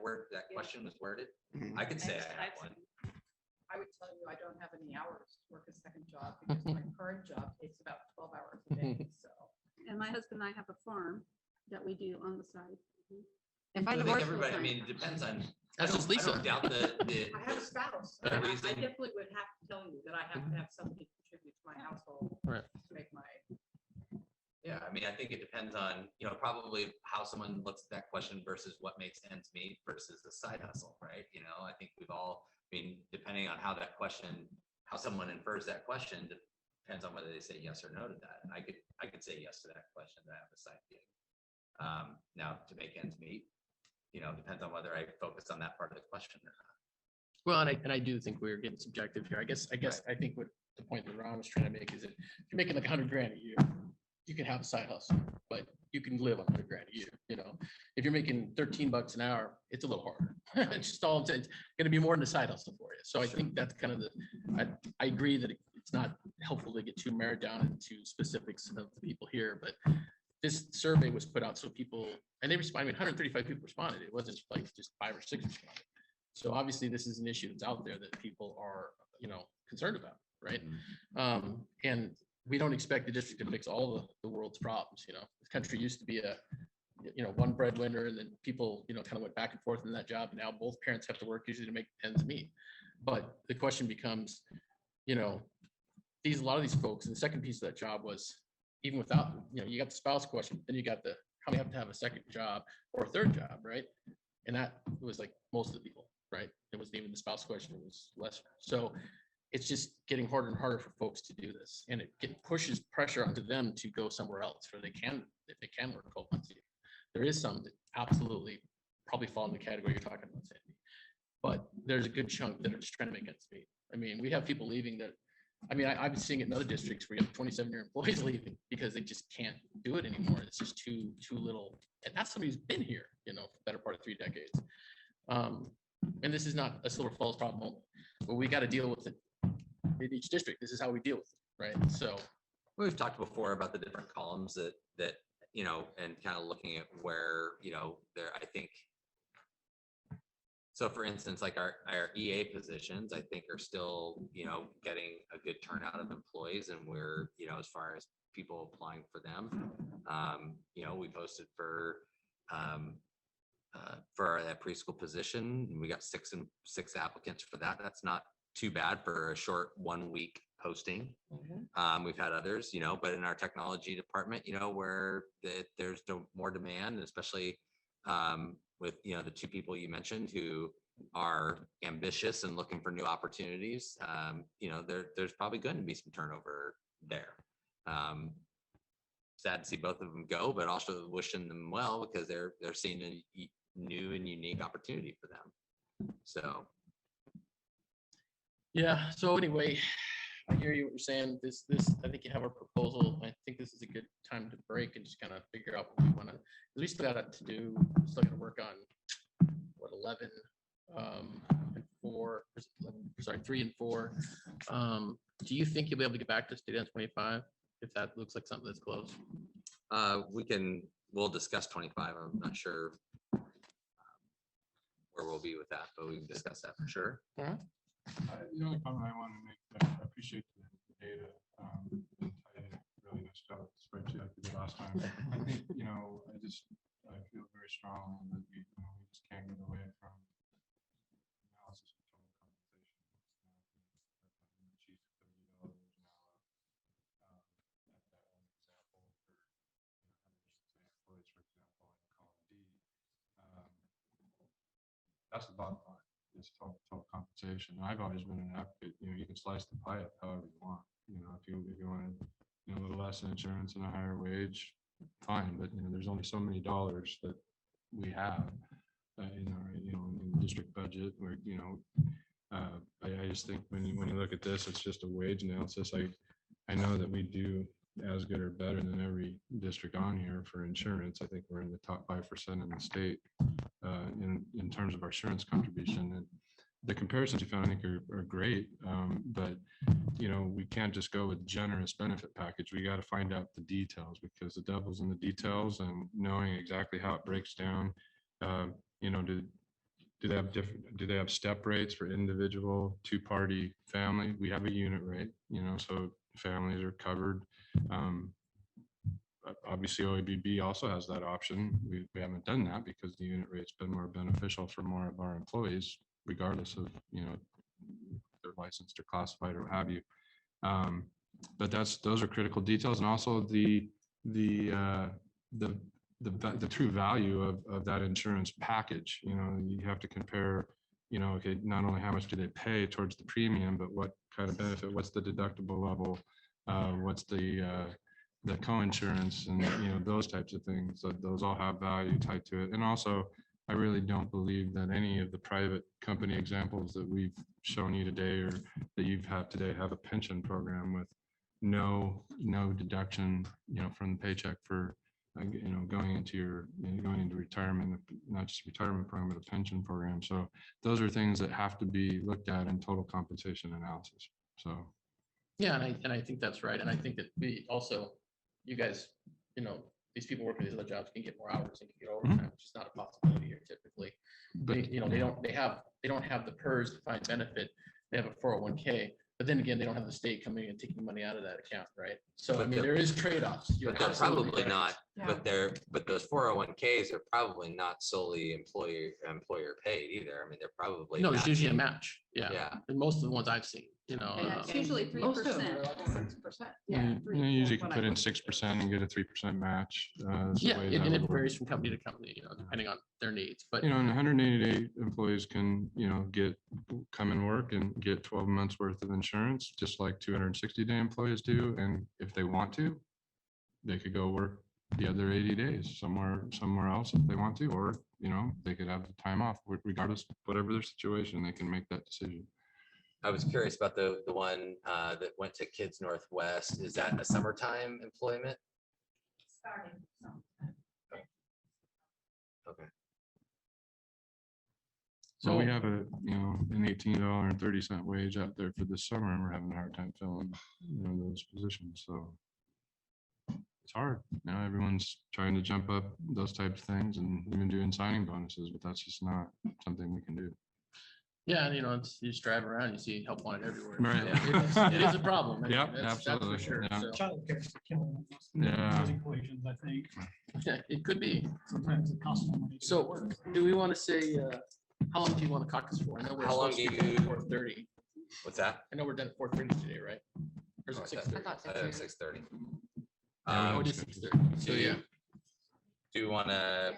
question was worded, Mhm. I could say I have one. I would tell you, I don't have any hours to work a second job because my current job takes about 12 hours a day, so. And my husband and I have a farm that we do on the side. If I I think divorce, everybody, I mean, it depends on. That's just I don't Lisa. doubt the I have a spouse. The I reason- definitely would have to tell you that I have to have somebody contribute to my household. Right. To make my. Yeah, I mean, I think it depends on, probably how someone looks at that question versus what makes ends meet versus a side hustle, right? I think we've all, depending on how someone infers that question, depends on whether they say yes or no to that. And I could say yes to that question, that I have a side gig. Now to make ends meet, depends on whether I focus on that part of the question or not. Well, and I do think we're getting subjective here. I guess I think what the point that Ron was trying to make is that if you're making like $100 grand a year, you can have a side hustle, but you can live on $100 grand a year. If you're making $13 an hour, it's a little harder. It's just all, it's going to be more than a side hustle for you. So I think that's kind of I agree that it's not helpful to get too married down into specifics of the people here, but this survey was put out so people, and they responded, 135 people responded. It wasn't like just 5 or 6 responded. So obviously this is an issue that's out there that people are, concerned about, right? And we don't expect the district to fix all the world's problems. This country used to be a, one breadwinner, and then people, kind of went back and forth in that job. And now both parents have to work usually to make ends meet. But the question becomes, a lot of these folks, and the second piece of that job was, even without, you got the spouse question, then you got the, how many have to have a second job or a third job, right? And that was like most of the people, right? It wasn't even the spouse question, it was less. So it's just getting harder and harder for folks to do this. And it pushes pressure onto them to go somewhere else where if they can work 12 months a year. There is some that absolutely probably fall in the category you're talking about, Sandy. But there's a good chunk that are just trying to make ends meet. I mean, we have people leaving that, I've been seeing it in other districts where you have 27-year employees leaving because they just can't do it anymore. It's just too little. And that's somebody who's been here, for the better part of 3 decades. And this is not a Silver Falls problem only, but we got to deal with it in each district. This is how we deal with it, right? So We've talked before about the different columns that and kind of looking at where, there, I think. So for instance, like our EA positions, I think are still, getting a good turnout of employees, and we're, as far as people applying for them, we posted for that preschool position, and we got 6 applicants for that. That's not too bad for a short 1 week posting. Mhm. We've had others, but in our technology department, where there's more demand, especially with, the two people you mentioned who are ambitious and looking for new opportunities, there's probably going to be some turnover there. Sad to see both of them go, but also wishing them well because they're seeing a new and unique opportunity for them. So Yeah, so anyway, I hear you what you're saying. This, I think you have our proposal. I think this is a good time to break and just kind of figure out what we want to, because we still got to do, we still got to work on what, 11 and 4, sorry, 3 and 4. Do you think you'll be able to get back to state on 25 if that looks like something that's close? we'll discuss 25. I'm not sure where we'll be with that, but we can discuss that for sure. The only comment I want to make, I appreciate the data. And I did a really nice job with the spreadsheet like we did last time. I think, I feel very strongly that we just can't get away from analysis of total compensation. Chief, $30 an hour. At that one example for employees, for example, in column D. That's the bottom line. Is total compensation. I've always been an advocate, you can slice the pie up however you want. If you wanted, a little less in insurance and a higher wage, fine, but there's only so many dollars that we have in the district budget where, I just think when you look at this, it's just a wage analysis. I know that we do as good or better than every district on here for insurance. I think we're in the top 5% in the state in terms of our insurance contribution. And the comparisons you found, I think, are great. But, we can't just go with generous benefit package. We got to find out the details because the devil's in the details and knowing exactly how it breaks down. Do they have step rates for individual two-party family? We have a unit rate, so families are covered. Obviously OABB also has that option. We haven't done that because the unit rate's been more beneficial for more of our employees, regardless of, they're licensed or classified or what have you. But those are critical details. And also the true value of that insurance package. You have to compare, okay, not only how much do they pay towards the premium, but what kind of benefit, what's the deductible level, what's the co-insurance, and those types of things. Those all have value tied to it. And also, I really don't believe that any of the private company examples that we've shown you today or that you've had today have a pension program with no deduction, from the paycheck for going into retirement, not just retirement program, but a pension program. So those are things that have to be looked at in total compensation analysis. So Yeah, and I think that's right. And I think that we also, you guys, these people working these other jobs can get more hours and can get overtime, which is not a possibility here typically. but They don't have the PERS defined benefit. They have a 401k, but then again, they don't have the state coming and taking money out of that account, right? So I mean, there is trade-offs. You're But they're absolutely probably right. not, but those 401ks are probably not solely employer paid either. I mean, they're probably. No, there's usually a matching. match. Yeah. Yeah. And most of the ones I've seen, It's usually 3%. 6%. you usually can put in 6% and get a 3% match. That's the yeah, way and that it would work. varies from company to company, depending on their needs, but And 188 employees can, come and work and get 12 months worth of insurance, just like 260-day employees do. And if they want to, they could go work the other 80 days somewhere else if they want to, or, they could have the time off regardless, whatever their situation, they can make that decision. I was curious about the one that went to Kids Northwest. Is that a summertime employment? Starting. Okay. So we have an $18.30 wage out there for this summer, and we're having a hard time filling, those positions. So it's hard. Now everyone's trying to jump up those types of things and even doing signing bonuses, but that's just not something we can do. yeah, and you just drive around, you see help wanted everywhere. Right. Yeah, it is a problem. Yep, That's for absolutely. sure. Yeah. So, Childcare is killing us. Yeah. Those equations, I think. yeah, it could be. Sometimes it costs more money. to So work. do we want to say, how long do you want to caucus for? I know we're How long supposed to do be you- done at 4:30. What's that? I know we're done at 4:30 today, right? Or is Oh, it it's 6:30? I thought I have 6:30. Oh, it is 6:30. So yeah. Do you want to?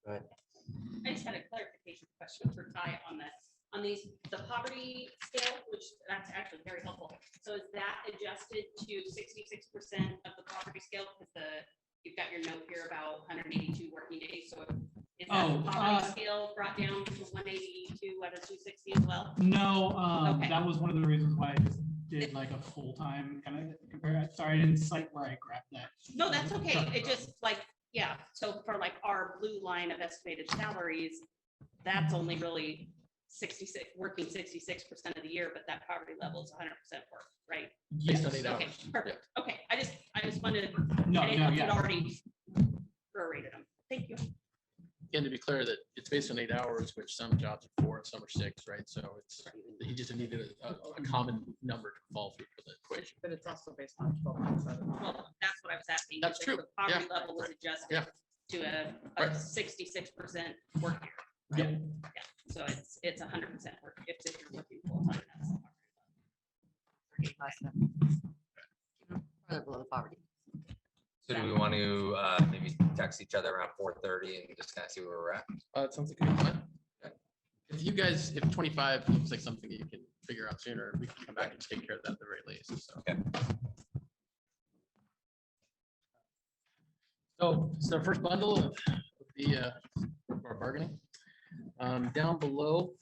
I just had a clarification question for Ty on this. On these, the poverty scale, which that's actually very helpful. So is that adjusted to 66% of the poverty scale? Because you've got your note here about 182 working days. So is that Oh, the poverty scale brought down to 182 out of 260 as well? No, Okay. that was one of the reasons why I just did like a full-time kind of compare. Sorry, I didn't cite where I grabbed that. No, that's okay. chart It from. just like, yeah, so for like our blue line of estimated salaries, that's only really 66, working 66% of the year, but that poverty level is 100% work, right? Based on Yes. 8 hours. Okay, perfect. Okay, I just wanted, No, I didn't no, know if you'd yeah. already prorated them. Thank you. And to be clear that it's based on 8 hours, which some jobs are 4 and some are 6, right? So it's, he just needed a common number to fall through for the equation. But it's also based on 12 months. Well, that's what I was asking. That's if true. The poverty Yeah. level was adjusted Yeah. to a Right. 66% work year. Yeah. Yeah, so it's 100% work. If you're working full time. that's the poverty level. Further below the poverty. So do we want to maybe text each other around 4:30 and just kind of see where we're at? It sounds like a good plan. If you guys, if 25 looks like something you can figure out sooner, we can come back and take care of that at the very least. So. Okay. So it's our first bundle of the our bargaining. Down below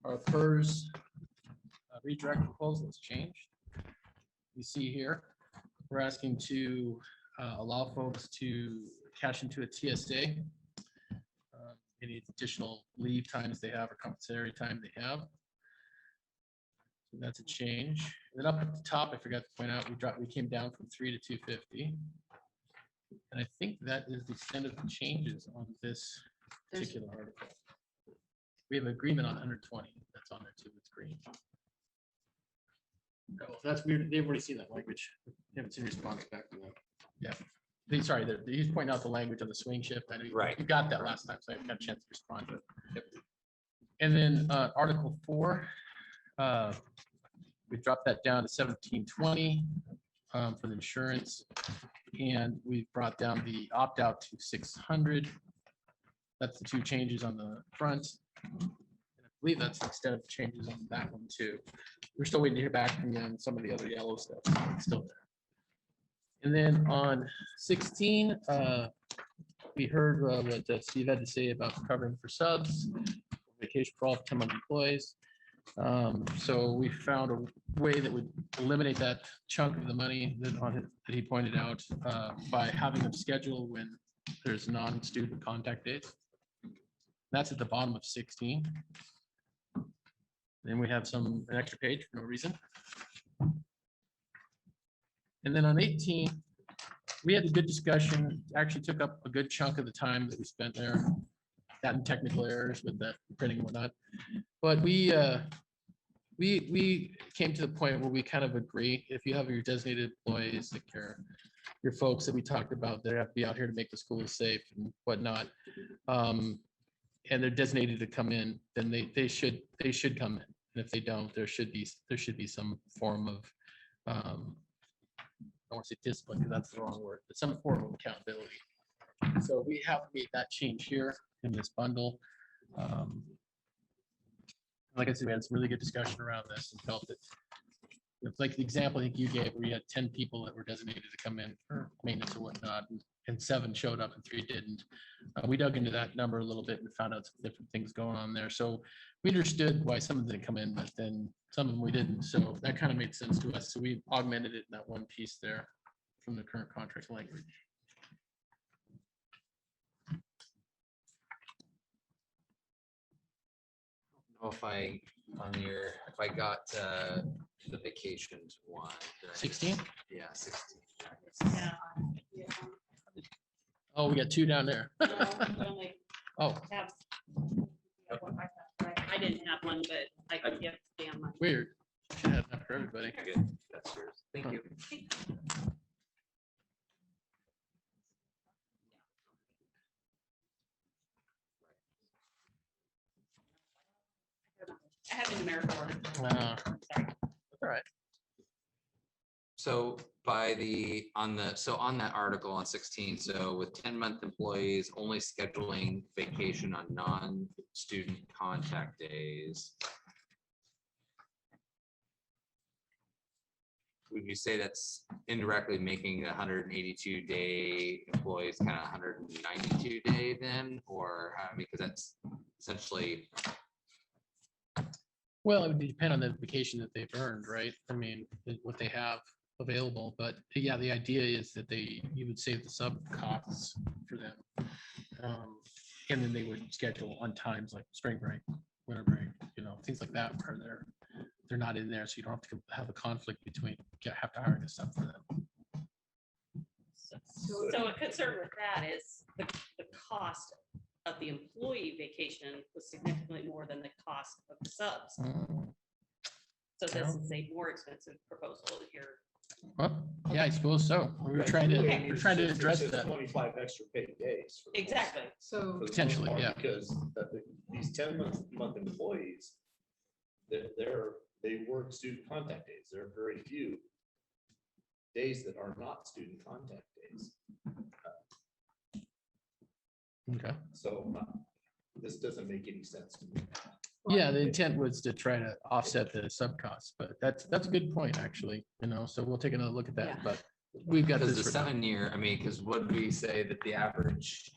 our PERS redirect proposal has changed. You see here, we're asking to allow folks to cash into a TSA. Any additional leave times they have or compensatory time they have. So that's a change. And then up at the top, I forgot to point out, we came down from 3 to 250. And I think that is the extent of the changes on this particular article. We have agreement on 120. That's on there too. It's green. Oh, that's weird. They've already seen that language. They haven't seen response back to that. Yeah. Sorry, he's pointing out the language on the swing shift. I know Right. you got that last time, so I got a chance to respond to it. And then Article 4, we dropped that down to 1720 for the insurance. And we brought down the opt-out to 600. That's the two changes on the front. And I believe that's the extent of the changes on that one too. We're still waiting to hear back from you on some of the other yellow stuff. It's still there. And then on 16, we heard what Steve had to say about covering for subs, vacation for all 10-month employees. So we found a way that would eliminate that chunk of the money that he pointed out by having them schedule when there's non-student contact dates. That's at the bottom of 16. Then we have an extra page for no reason. And then on 18, we had a good discussion, actually took up a good chunk of the time that we spent there. Got in technical errors with that printing and whatnot. But we came to the point where we kind of agree, if you have your designated employees, like your folks that we talked about, that have to be out here to make the schools safe and whatnot. And they're designated to come in, then they should come in. And if they don't, there should be some form of, I don't want to say discipline, because that's the wrong word, but some form of accountability. So we have made that change here in this bundle. Like I said, we had some really good discussion around this and felt that, it's like the example I think you gave, where you had 10 people that were designated to come in for maintenance or whatnot, and 7 showed up and 3 didn't. We dug into that number a little bit and found out some different things going on there. So we understood why some of them didn't come in, but then some of them we didn't. So that kind of made sense to us. So we augmented it in that one piece there from the current contract language. If I got the vacations one. did I- 16? Yeah, 16. Yeah. Oh, we got 2 down there. No, we only Oh, have- I didn't have one, but I could give Dan one. weird. Should have enough for everybody. Good. That's yours. Thank you. have a numerical order. Sorry. All right. So on that article on 16, so with 10-month employees only scheduling vacation on non-student contact days. Would you say that's indirectly making the 182-day employees kind of 192-day then, or because that's essentially, Well, it would depend on the vacation that they've earned, right? I mean, what they have available, but yeah, the idea is that you would save the sub costs for them. And then they would schedule on times like spring break, winter break, things like that, where they're not in there, so you don't have to have a conflict between, have to hire a sub for them. So a concern with that is the cost of the employee vacation was significantly more than the cost of the subs. So this is a more expensive proposal here. Well, yeah, I suppose so. We're trying to address that. 25 extra paid days. for the- Exactly. So, for the most Potentially, part, yeah. Because these 10-month employees, they work student contact days. There are very few days that are not student contact days. Okay. So this doesn't make any sense to me. Yeah, the intent was to try to offset the sub costs, but that's a good point, actually, so we'll take another look at that, Yeah. but we've got because this. the for now. 7-year, I mean, because what do we say that the average,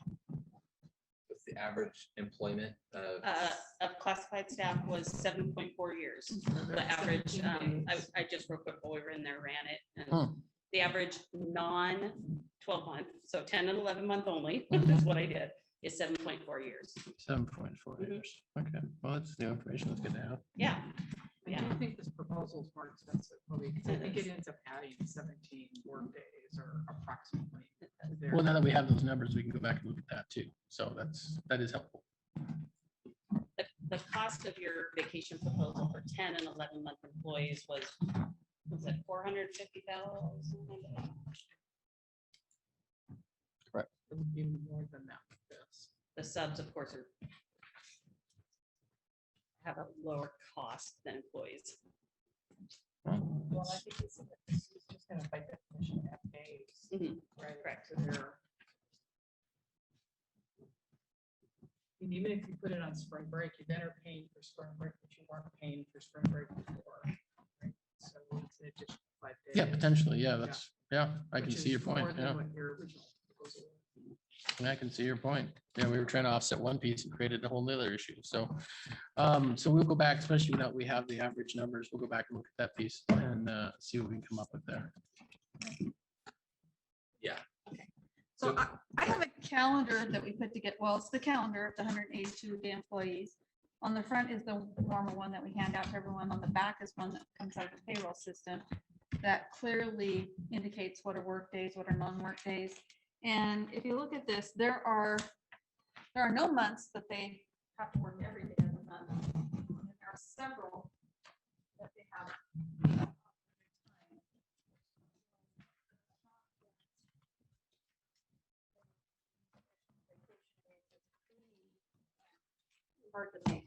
what's the average employment of? Of classified staff was 7.4 years. The average, I just real quick, while we were in there, ran it. And the average non-12 month, so 10 and 11 month only, is what I did, is 7.4 years. 7.4 Mhm. years. Okay, well, that's new information. That's good to have. Yeah. I do think this proposal is more expensive, probably, because I think it ends up adding 17 work days or approximately. there. Well, now that we have those numbers, we can go back and look at that too. So that is helpful. The cost of your vacation proposal for 10 and 11 month employees was it $450,000? It would be more than that with this. The subs, of course, have a lower cost than employees. Well, I think this is just gonna by definition have days, Mhm. right? Correct. So they're. And even if you put it on spring break, you then are paying for spring break, but you weren't paying for spring break before. Right? So it's an additional 5 days. Yeah, potentially. Yeah, I can which see your is more point. than Yeah, what your original proposal was. I can see your point. Yeah, we were trying to offset one piece and created a whole nother issue. So, so we'll go back, especially now that we have the average numbers. We'll go back and look at that piece and see what we can come up with there. So I have a calendar that we put together. Well, it's the calendar of the 182 day employees. On the front is the normal one that we hand out to everyone. On the back is one that comes out of the payroll system that clearly indicates what are work days, what are non-work days. And if you look at this, there are no months that they have to work every day of the month. And there are several that they have. Hard to make.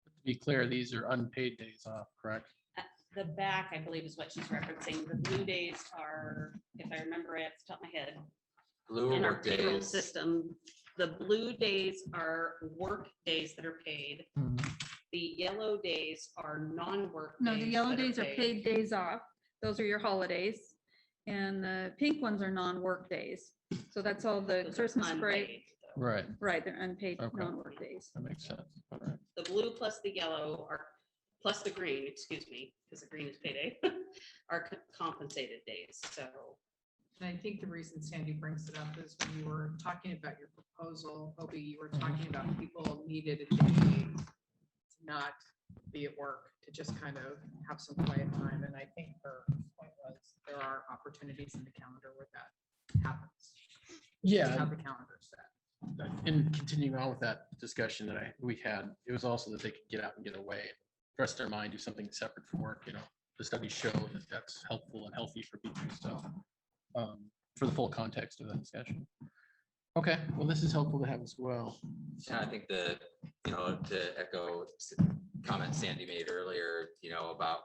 To be clear, these are unpaid days off, correct? The back, I believe, is what she's referencing. The blue days are, if I remember it, off the top of my head, Blue in or our work payroll days? system, the blue days are work days that are paid. The yellow days are non-work. No, the yellow that days are paid days off. Those are your holidays. And the pink ones are non-work days. So that's all the Those are Christmas break. unpaid, though. Right. Right, they're unpaid Okay. non-work days. That makes sense. All right. The blue plus the yellow are, plus the green, excuse me, because the green is payday, are compensated days. So And I think the reason Sandy brings it up is when you were talking about your proposal, Obi, you were talking about people needed a day to not be at work, to just kind of have some quiet time. And I think her point was there are opportunities in the calendar where that happens. Yeah. Have the calendar set. And continuing on with that discussion that we had, it was also that they could get out and get away, rest their mind, do something separate from work, the studies show that that's helpful and healthy for people. So for the full context of that discussion. Okay, well, this is helpful to have as well. Yeah, I think to echo comment Sandy made earlier, about,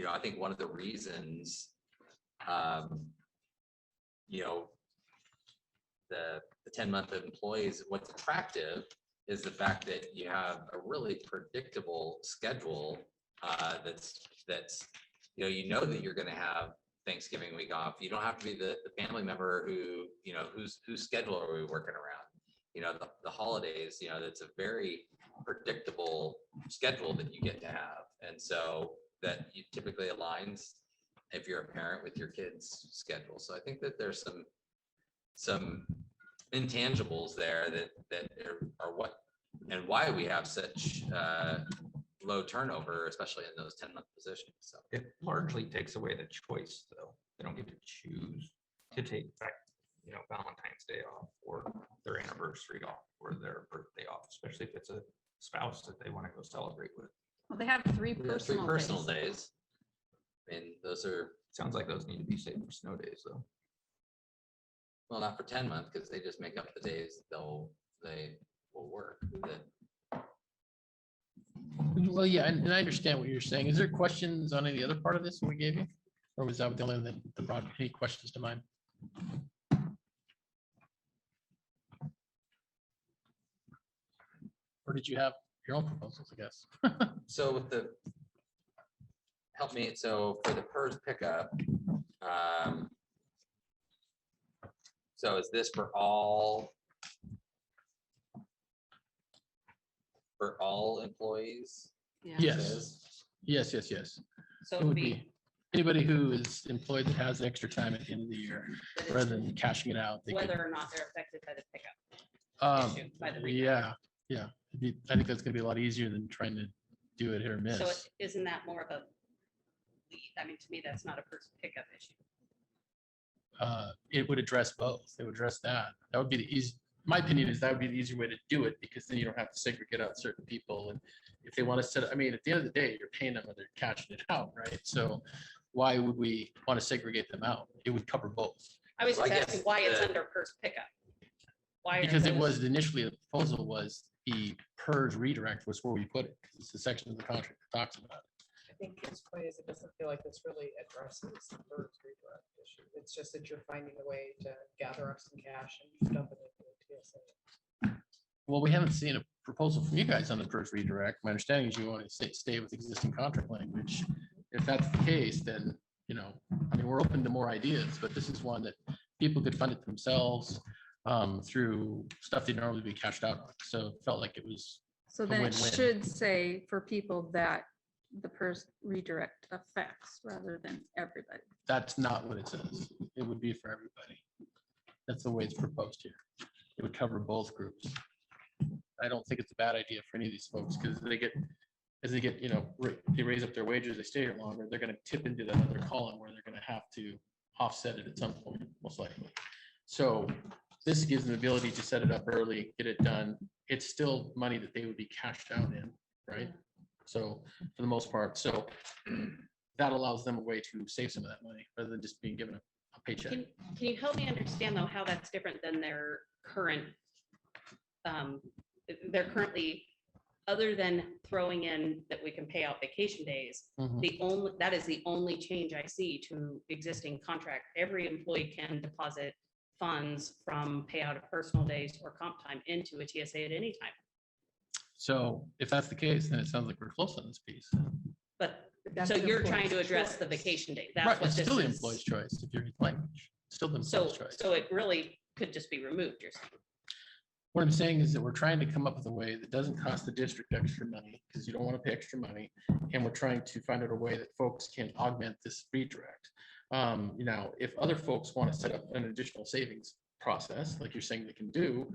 I think one of the reasons, the 10-month employees, what's attractive is the fact that you have a really predictable schedule that's that you're going to have Thanksgiving week off. You don't have to be the family member who, whose schedule are we working around? The holidays, that's a very predictable schedule that you get to have. And so that you typically aligns if you're a parent with your kids' schedule. So I think that there's some intangibles there that are what and why we have such low turnover, especially in those 10-month positions. So It largely takes away the choice, though. They don't get to choose to take back, Valentine's Day off or their anniversary off or their birthday off, especially if it's a spouse that they want to go celebrate with. Well, they have three we have 3 personal personal days. days. I mean, those are, Sounds like those need to be saved for snow days, though. well, not for 10 months, because they just make up the days they will work. Well, yeah, and I understand what you're saying. Is there questions on any other part of this we gave you? Or was that the only one that brought any questions to mind? Or did you have your own proposals, I guess? So with help me, so for the PERS pickup, so is this for all employees? Yes, yes, yes, yes. So It it'd would be, be anybody who is employed that has extra time at the end of the year, that it's rather than cashing it out. they could- whether or not they're affected by the pickup. issue by the Yeah, yeah. I think that's gonna be a lot easier than trying to do it hit or So miss. isn't that more of a lead? I mean, to me, that's not a person pickup issue. It would address both. It would address that. That would be the easy, my opinion is that would be the easier way to do it, because then you don't have to segregate out certain people. And if they want to set, I mean, at the end of the day, you're paying them when they're cashing it out, right? So why would we want to segregate them out? It would cover both. I was Well, just I asking guess why it's the- under person pickup. Why? are Because it those- was initially, the proposal was the PERS redirect was where we put it, because it's the section of the contract that talks about it. I think his point is it doesn't feel like this really addresses the PERS redirect issue. It's just that you're finding a way to gather up some cash and dump it into the TSA. Well, we haven't seen a proposal from you guys on the PERS redirect. My understanding is you want to stay with existing contract language. If that's the case, then, I mean, we're open to more ideas, but this is one that people could fund it themselves through stuff they normally be cashed out on. So it felt like it was, So a then it win-win. should say for people that the PERS redirect affects rather than everybody. that's not what it says. It would be for everybody. That's the way it's proposed here. It would cover both groups. I don't think it's a bad idea for any of these folks, because as they get, they raise up their wages, they stay here longer, they're gonna tip into that other column where they're gonna have to offset it at some point, most likely. So this gives them the ability to set it up early, get it done. It's still money that they would be cashed out in, right? So for the most part, so that allows them a way to save some of that money rather than just being given a paycheck. Can you help me understand though, how that's different than their current, they're currently, other than throwing in that we can pay out vacation days, Mhm. that is the only change I see to existing contract. Every employee can deposit funds from payout of personal days or comp time into a TSA at any time. So if that's the case, then it sounds like we're close on this piece. But, That's so the you're trying to employee's address the choice. vacation day. Right, That's what it's this still the is. employee's choice if you're in language. Still the So, employee's choice. so it really could just be removed, you're saying. What I'm saying is that we're trying to come up with a way that doesn't cost the district extra money, because you don't want to pay extra money. And we're trying to find out a way that folks can augment this redirect. If other folks want to set up an additional savings process, like you're saying they can do,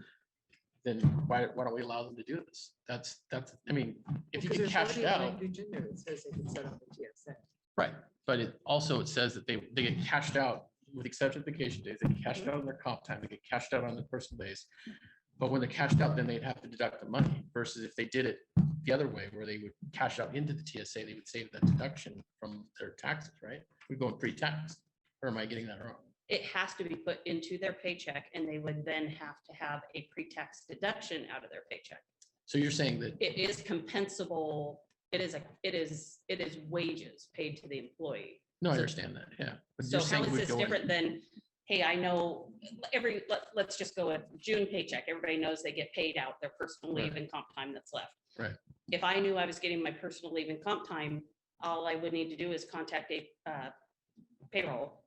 then why don't we allow them to do this? I mean, if you get cashed out, It says they can set up a TSA. right, but it says that they get cashed out with the exception of vacation days, they get cashed out on their comp time, they get cashed out on their personal days. But when they're cashed out, then they'd have to deduct the money versus if they did it the other way where they would cash out into the TSA, they would save that deduction from their taxes, right? We're going pre-tax, or am I getting that wrong? It has to be put into their paycheck and they would then have to have a pre-tax deduction out of their paycheck. So you're saying that, It is compensable. It is wages paid to the employee. no, I So- understand that, yeah. But So you're how saying it is would this go in- different than, hey, I know let's just go with June paycheck. Everybody knows they get paid out their personal leave and comp time that's left. Right. If I knew I was getting my personal leave and comp time, all I would need to do is contact a payroll,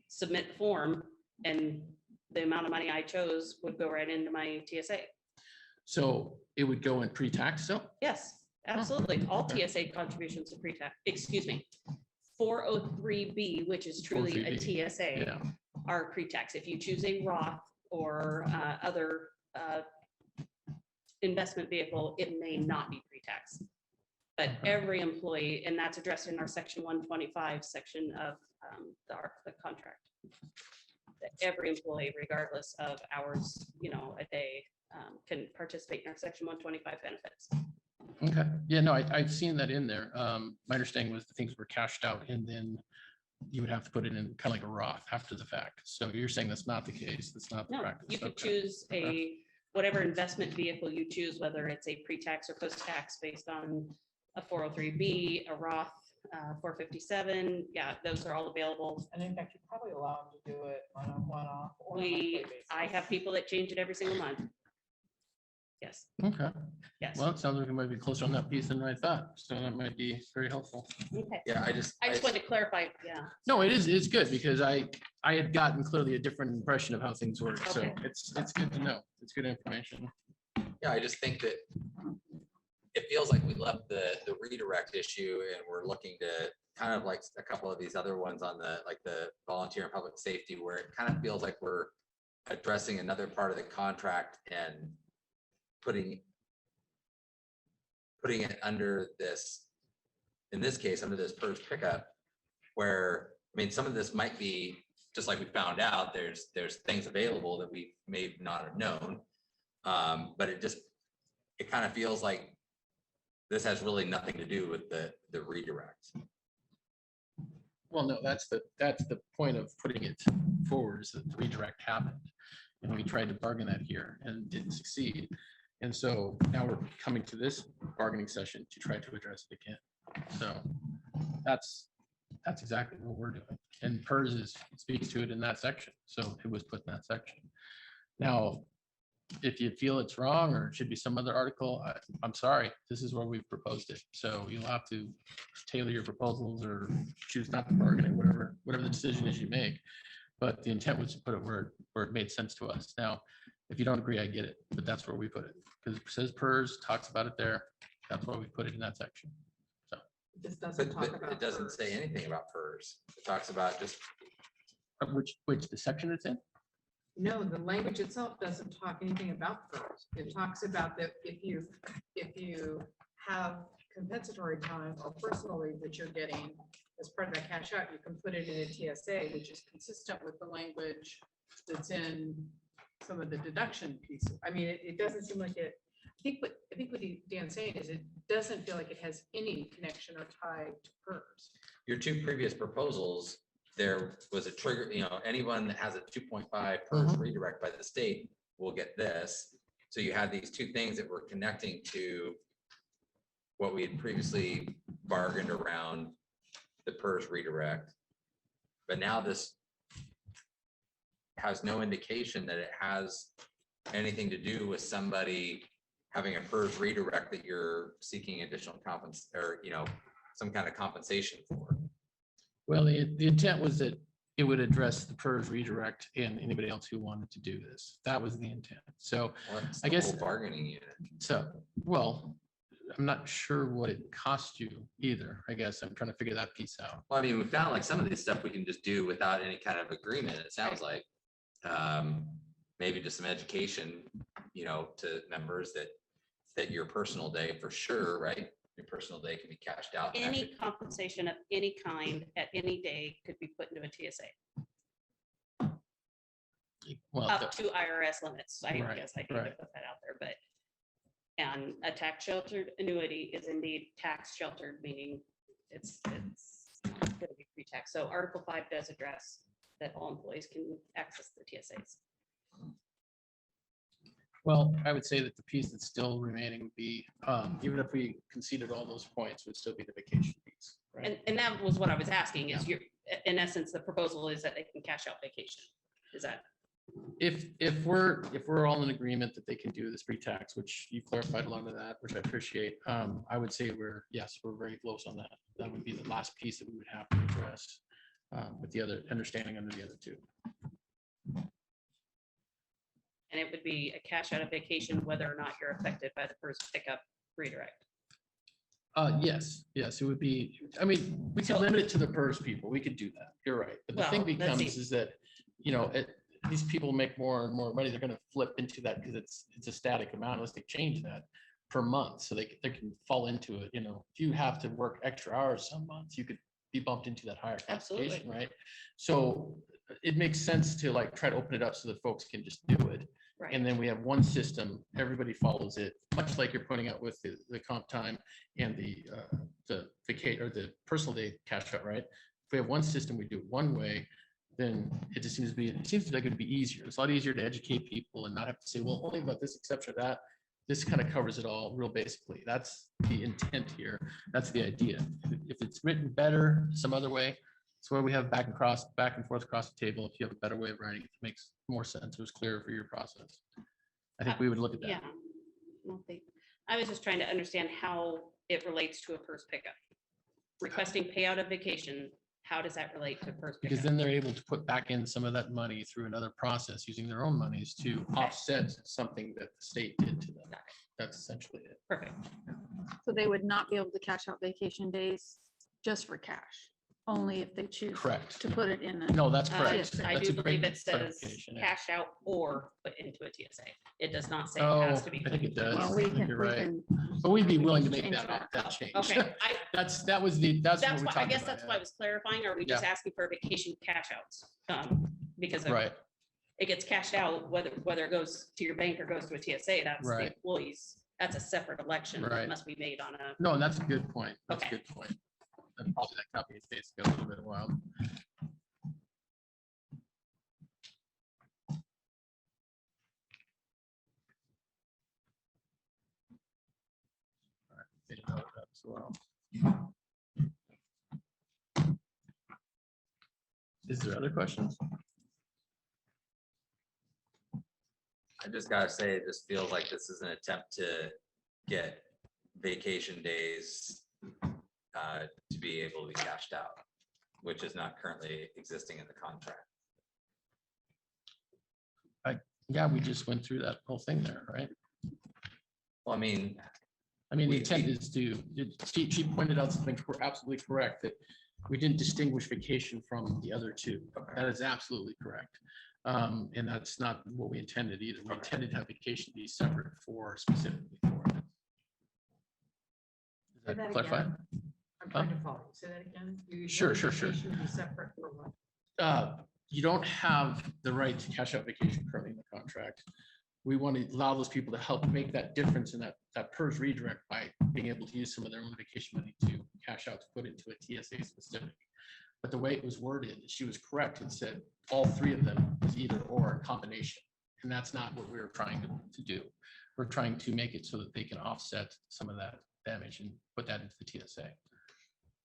submit the form, and the amount of money I chose would go right into my TSA. So it would go in pre-tax still? Yes, absolutely. All TSA contributions are pre-tax, excuse me. 403B, which is truly a 403B, TSA, Yeah, are pre-tax. If you choose a Roth or other investment vehicle, it may not be pre-tax. But Okay. every employee, and that's addressed in our section 125 section of the contract. That every employee, regardless of hours, a day, can participate in our section 125 benefits. okay. Yeah, no, I've seen that in there. My understanding was the things were cashed out and then you would have to put it in kind of like a Roth after the fact. So you're saying that's not the case. That's not the No, practice. you could Okay. choose whatever investment vehicle you choose, whether it's a pre-tax or post-tax based on a 403B, a Roth, 457. Yeah, those are all available. And in fact, you probably allow them to do it on a one-off or. I have people that change it every single month. Yes, Okay. yes. Well, it sounds like it might be closer on that piece than I thought. So that might be very helpful. Okay. Yeah, I just wanted to clarify, yeah. No, it's good because I had gotten clearly a different impression of how things work. So Okay. it's good to know. It's good information. Yeah, I just think that it feels like we left the redirect issue and we're looking to kind of like a couple of these other ones on the volunteer and public safety, where it kind of feels like we're addressing another part of the contract and putting it under this, in this case, under this PERS pickup, where, I mean, some of this might be, just like we found out, there's things available that we may not have known. But it kind of feels like this has really nothing to do with the redirect. Well, no, that's the point of putting it forward, is that the redirect happened. And we tried to bargain that here and didn't succeed. And so now we're coming to this bargaining session to try to address it again. So that's exactly what we're doing. And PERS speaks to it in that section. So it was put in that section. Now, if you feel it's wrong or it should be some other article, I'm sorry, this is where we've proposed it. So you'll have to tailor your proposals or choose not to bargain it, whatever the decision is you make. But the intent was to put it where it made sense to us. Now, if you don't agree, I get it, but that's where we put it. Because it says PERS, talks about it there. That's why we put it in that section. So. This doesn't But talk about. it doesn't say PERS. anything about PERS. It talks about just, Which the section it's in? No, the language itself doesn't talk anything about PERS. It talks about that if you have compensatory time or personal leave that you're getting as part of that cash out, you can put it in a TSA, which is consistent with the language that's in some of the deduction pieces. I mean, it doesn't seem like it, I think what Dan's saying is it doesn't feel like it has any connection or tie to PERS. your two previous proposals, there was a trigger, anyone that has a 2.5 PERS redirect by the state will get this. So you had these two things that were connecting to what we had previously bargained around the PERS redirect. But now this has no indication that it has anything to do with somebody having a PERS redirect that you're seeking additional some kind of compensation for. Well, the intent was that it would address the PERS redirect and anybody else who wanted to do this. That was the intent. So Well, that's I the guess- whole bargaining unit. So, well, I'm not sure what it cost you either. I guess I'm trying to figure that piece out. Well, I mean, we found like some of this stuff we can just do without any kind of agreement, it sounds like. Maybe just some education, to members that your personal day for sure, right? Your personal day can be cashed out. and Any actually- compensation of any kind at any day could be put into a TSA, Well, up to IRS limits. I Right, guess I need to right. put that out there, but on a tax sheltered annuity is indeed tax sheltered, meaning it's going to be pre-tax. So Article 5 does address that all employees can access the TSAs. Well, I would say that the piece that's still remaining would be, even if we conceded all those points, would still be the vacation piece. Right? And that was what I was asking is you're, in essence, the proposal is that they can cash out vacation. Is that? If we're all in agreement that they can do this pre-tax, which you clarified a lot of that, which I appreciate, I would say we're very close on that. That would be the last piece that we would have to address with the other understanding under the other two. And it would be a cash out of vacation, whether or not you're affected by the PERS pickup redirect. Yes, it would be, I mean, we could limit it to the PERS people. We could do that. You're right. But the thing Well, becomes that's is that, you know, these people make more and more money. They're going to flip into that because it's a static amount unless they change that per month. So they can fall into it. You know, if you have to work extra hours some months, you could be bumped into that higher Absolutely. classification, right? So it makes sense to like try to open it up so that folks can just do it. Right. And then we have one system, everybody follows it, much like you're pointing out with the comp time and the vacate or the personal day cash out, right? If we have one system, we do it one way, then it just seems like it'd be easier. It's a lot easier to educate people and not have to say, well, only about this exception or that. This kind of covers it all real basically. That's the intent here. That's the idea. If it's written better some other way, it's where we have back and forth across the table. If you have a better way of writing, it makes more sense. It was clearer for your process. I think we would look at that. Yeah. I was just trying to understand how it relates to a PERS pickup. Requesting payout of vacation, how does that relate to PERS Because pickup? then they're able to put back in some of that money through another process using their own monies to offset something that the state did to them. That's essentially it. Perfect. So they would not be able to cash out vacation days just for cash, only if they choose Correct. to put it in. a- No, that's Uh, correct. I That's do a great believe it says clarification, yeah. cash out or put into a TSA. It does not say it Oh, has to be. I think it does. Well, I we think can, you're we right. can. But we'd be willing to make change that change. Okay, That's that's what we why, talked I about. guess that's why I was clarifying. Are we just asking for vacation cash outs? Because of- Right, it gets cashed out, whether it goes to your bank or goes to a TSA, that's the Right. employees. That's a separate election that Right. must be made on a, no, and that's a good point. That's a Okay. good point. And probably that copy and paste got a little bit wild. All right, made a note of that as well. Is there other questions? I just gotta say, it just feels like this is an attempt to get vacation days to be able to be cashed out, which is not currently existing in the contract. Yeah, we just went through that whole thing there, right? Well, I mean, The We- intent is she pointed out something absolutely correct, that we didn't distinguish vacation from the other two. That is absolutely correct. And that's not what we intended either. We intended to have vacation be separate specifically for it. Is Say that that clarified? again. I'm trying to follow. Say that again. You Sure, want sure, sure. vacation to be separate for what? You don't have the right to cash out vacation currently in the contract. We want to allow those people to help make that difference in that PERS redirect by being able to use some of their own vacation money to cash out to put into a TSA specific. But the way it was worded, she was correct and said all three of them was either or a combination. And that's not what we were trying to do. We're trying to make it so that they can offset some of that damage and put that into the TSA.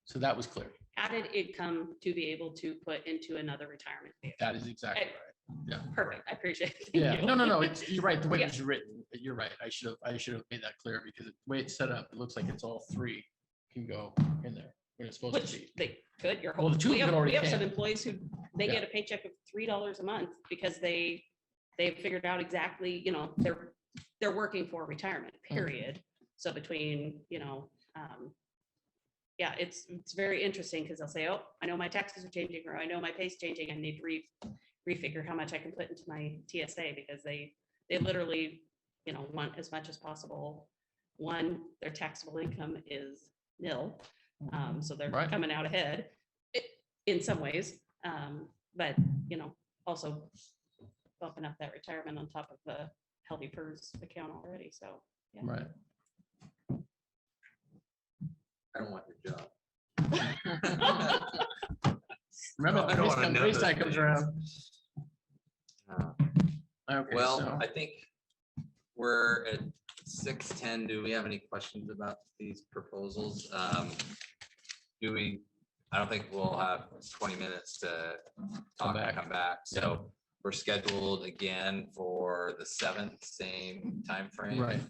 So that was clear. how did it come to be able to put into another retirement vehicle? That is exactly Okay. right. Yeah. Perfect. I appreciate it. Thank Yeah, you. no, you're right. The way Yeah. it's written, you're right. I should have made that clear because the way it's set up, it looks like it's all three can go in there when it's supposed to Which be. they could, Well, the two we of them have, already we have some can. employees who, they Yeah. get a paycheck of $3 a month because they've figured out exactly, they're working for retirement, Mm-hmm. period. So between, yeah, it's very interesting because they'll say, oh, I know my taxes are changing, or I know my pay's changing. I need to refigure how much I can put into my TSA because they literally, want as much as possible. One, their taxable income is nil. So they're Right. coming out ahead in some ways. But, also bumping up that retirement on top of the healthy PERS account already. So, yeah. Right. don't want your job. Remember, I don't wanna know race those time comes things. around. Uh, Okay, Well, so, I think we're at 6:10. Do we have any questions about these proposals? Do we, I don't think we'll have 20 minutes to talk and come back. So we're scheduled again for the 7th, same timeframe. right,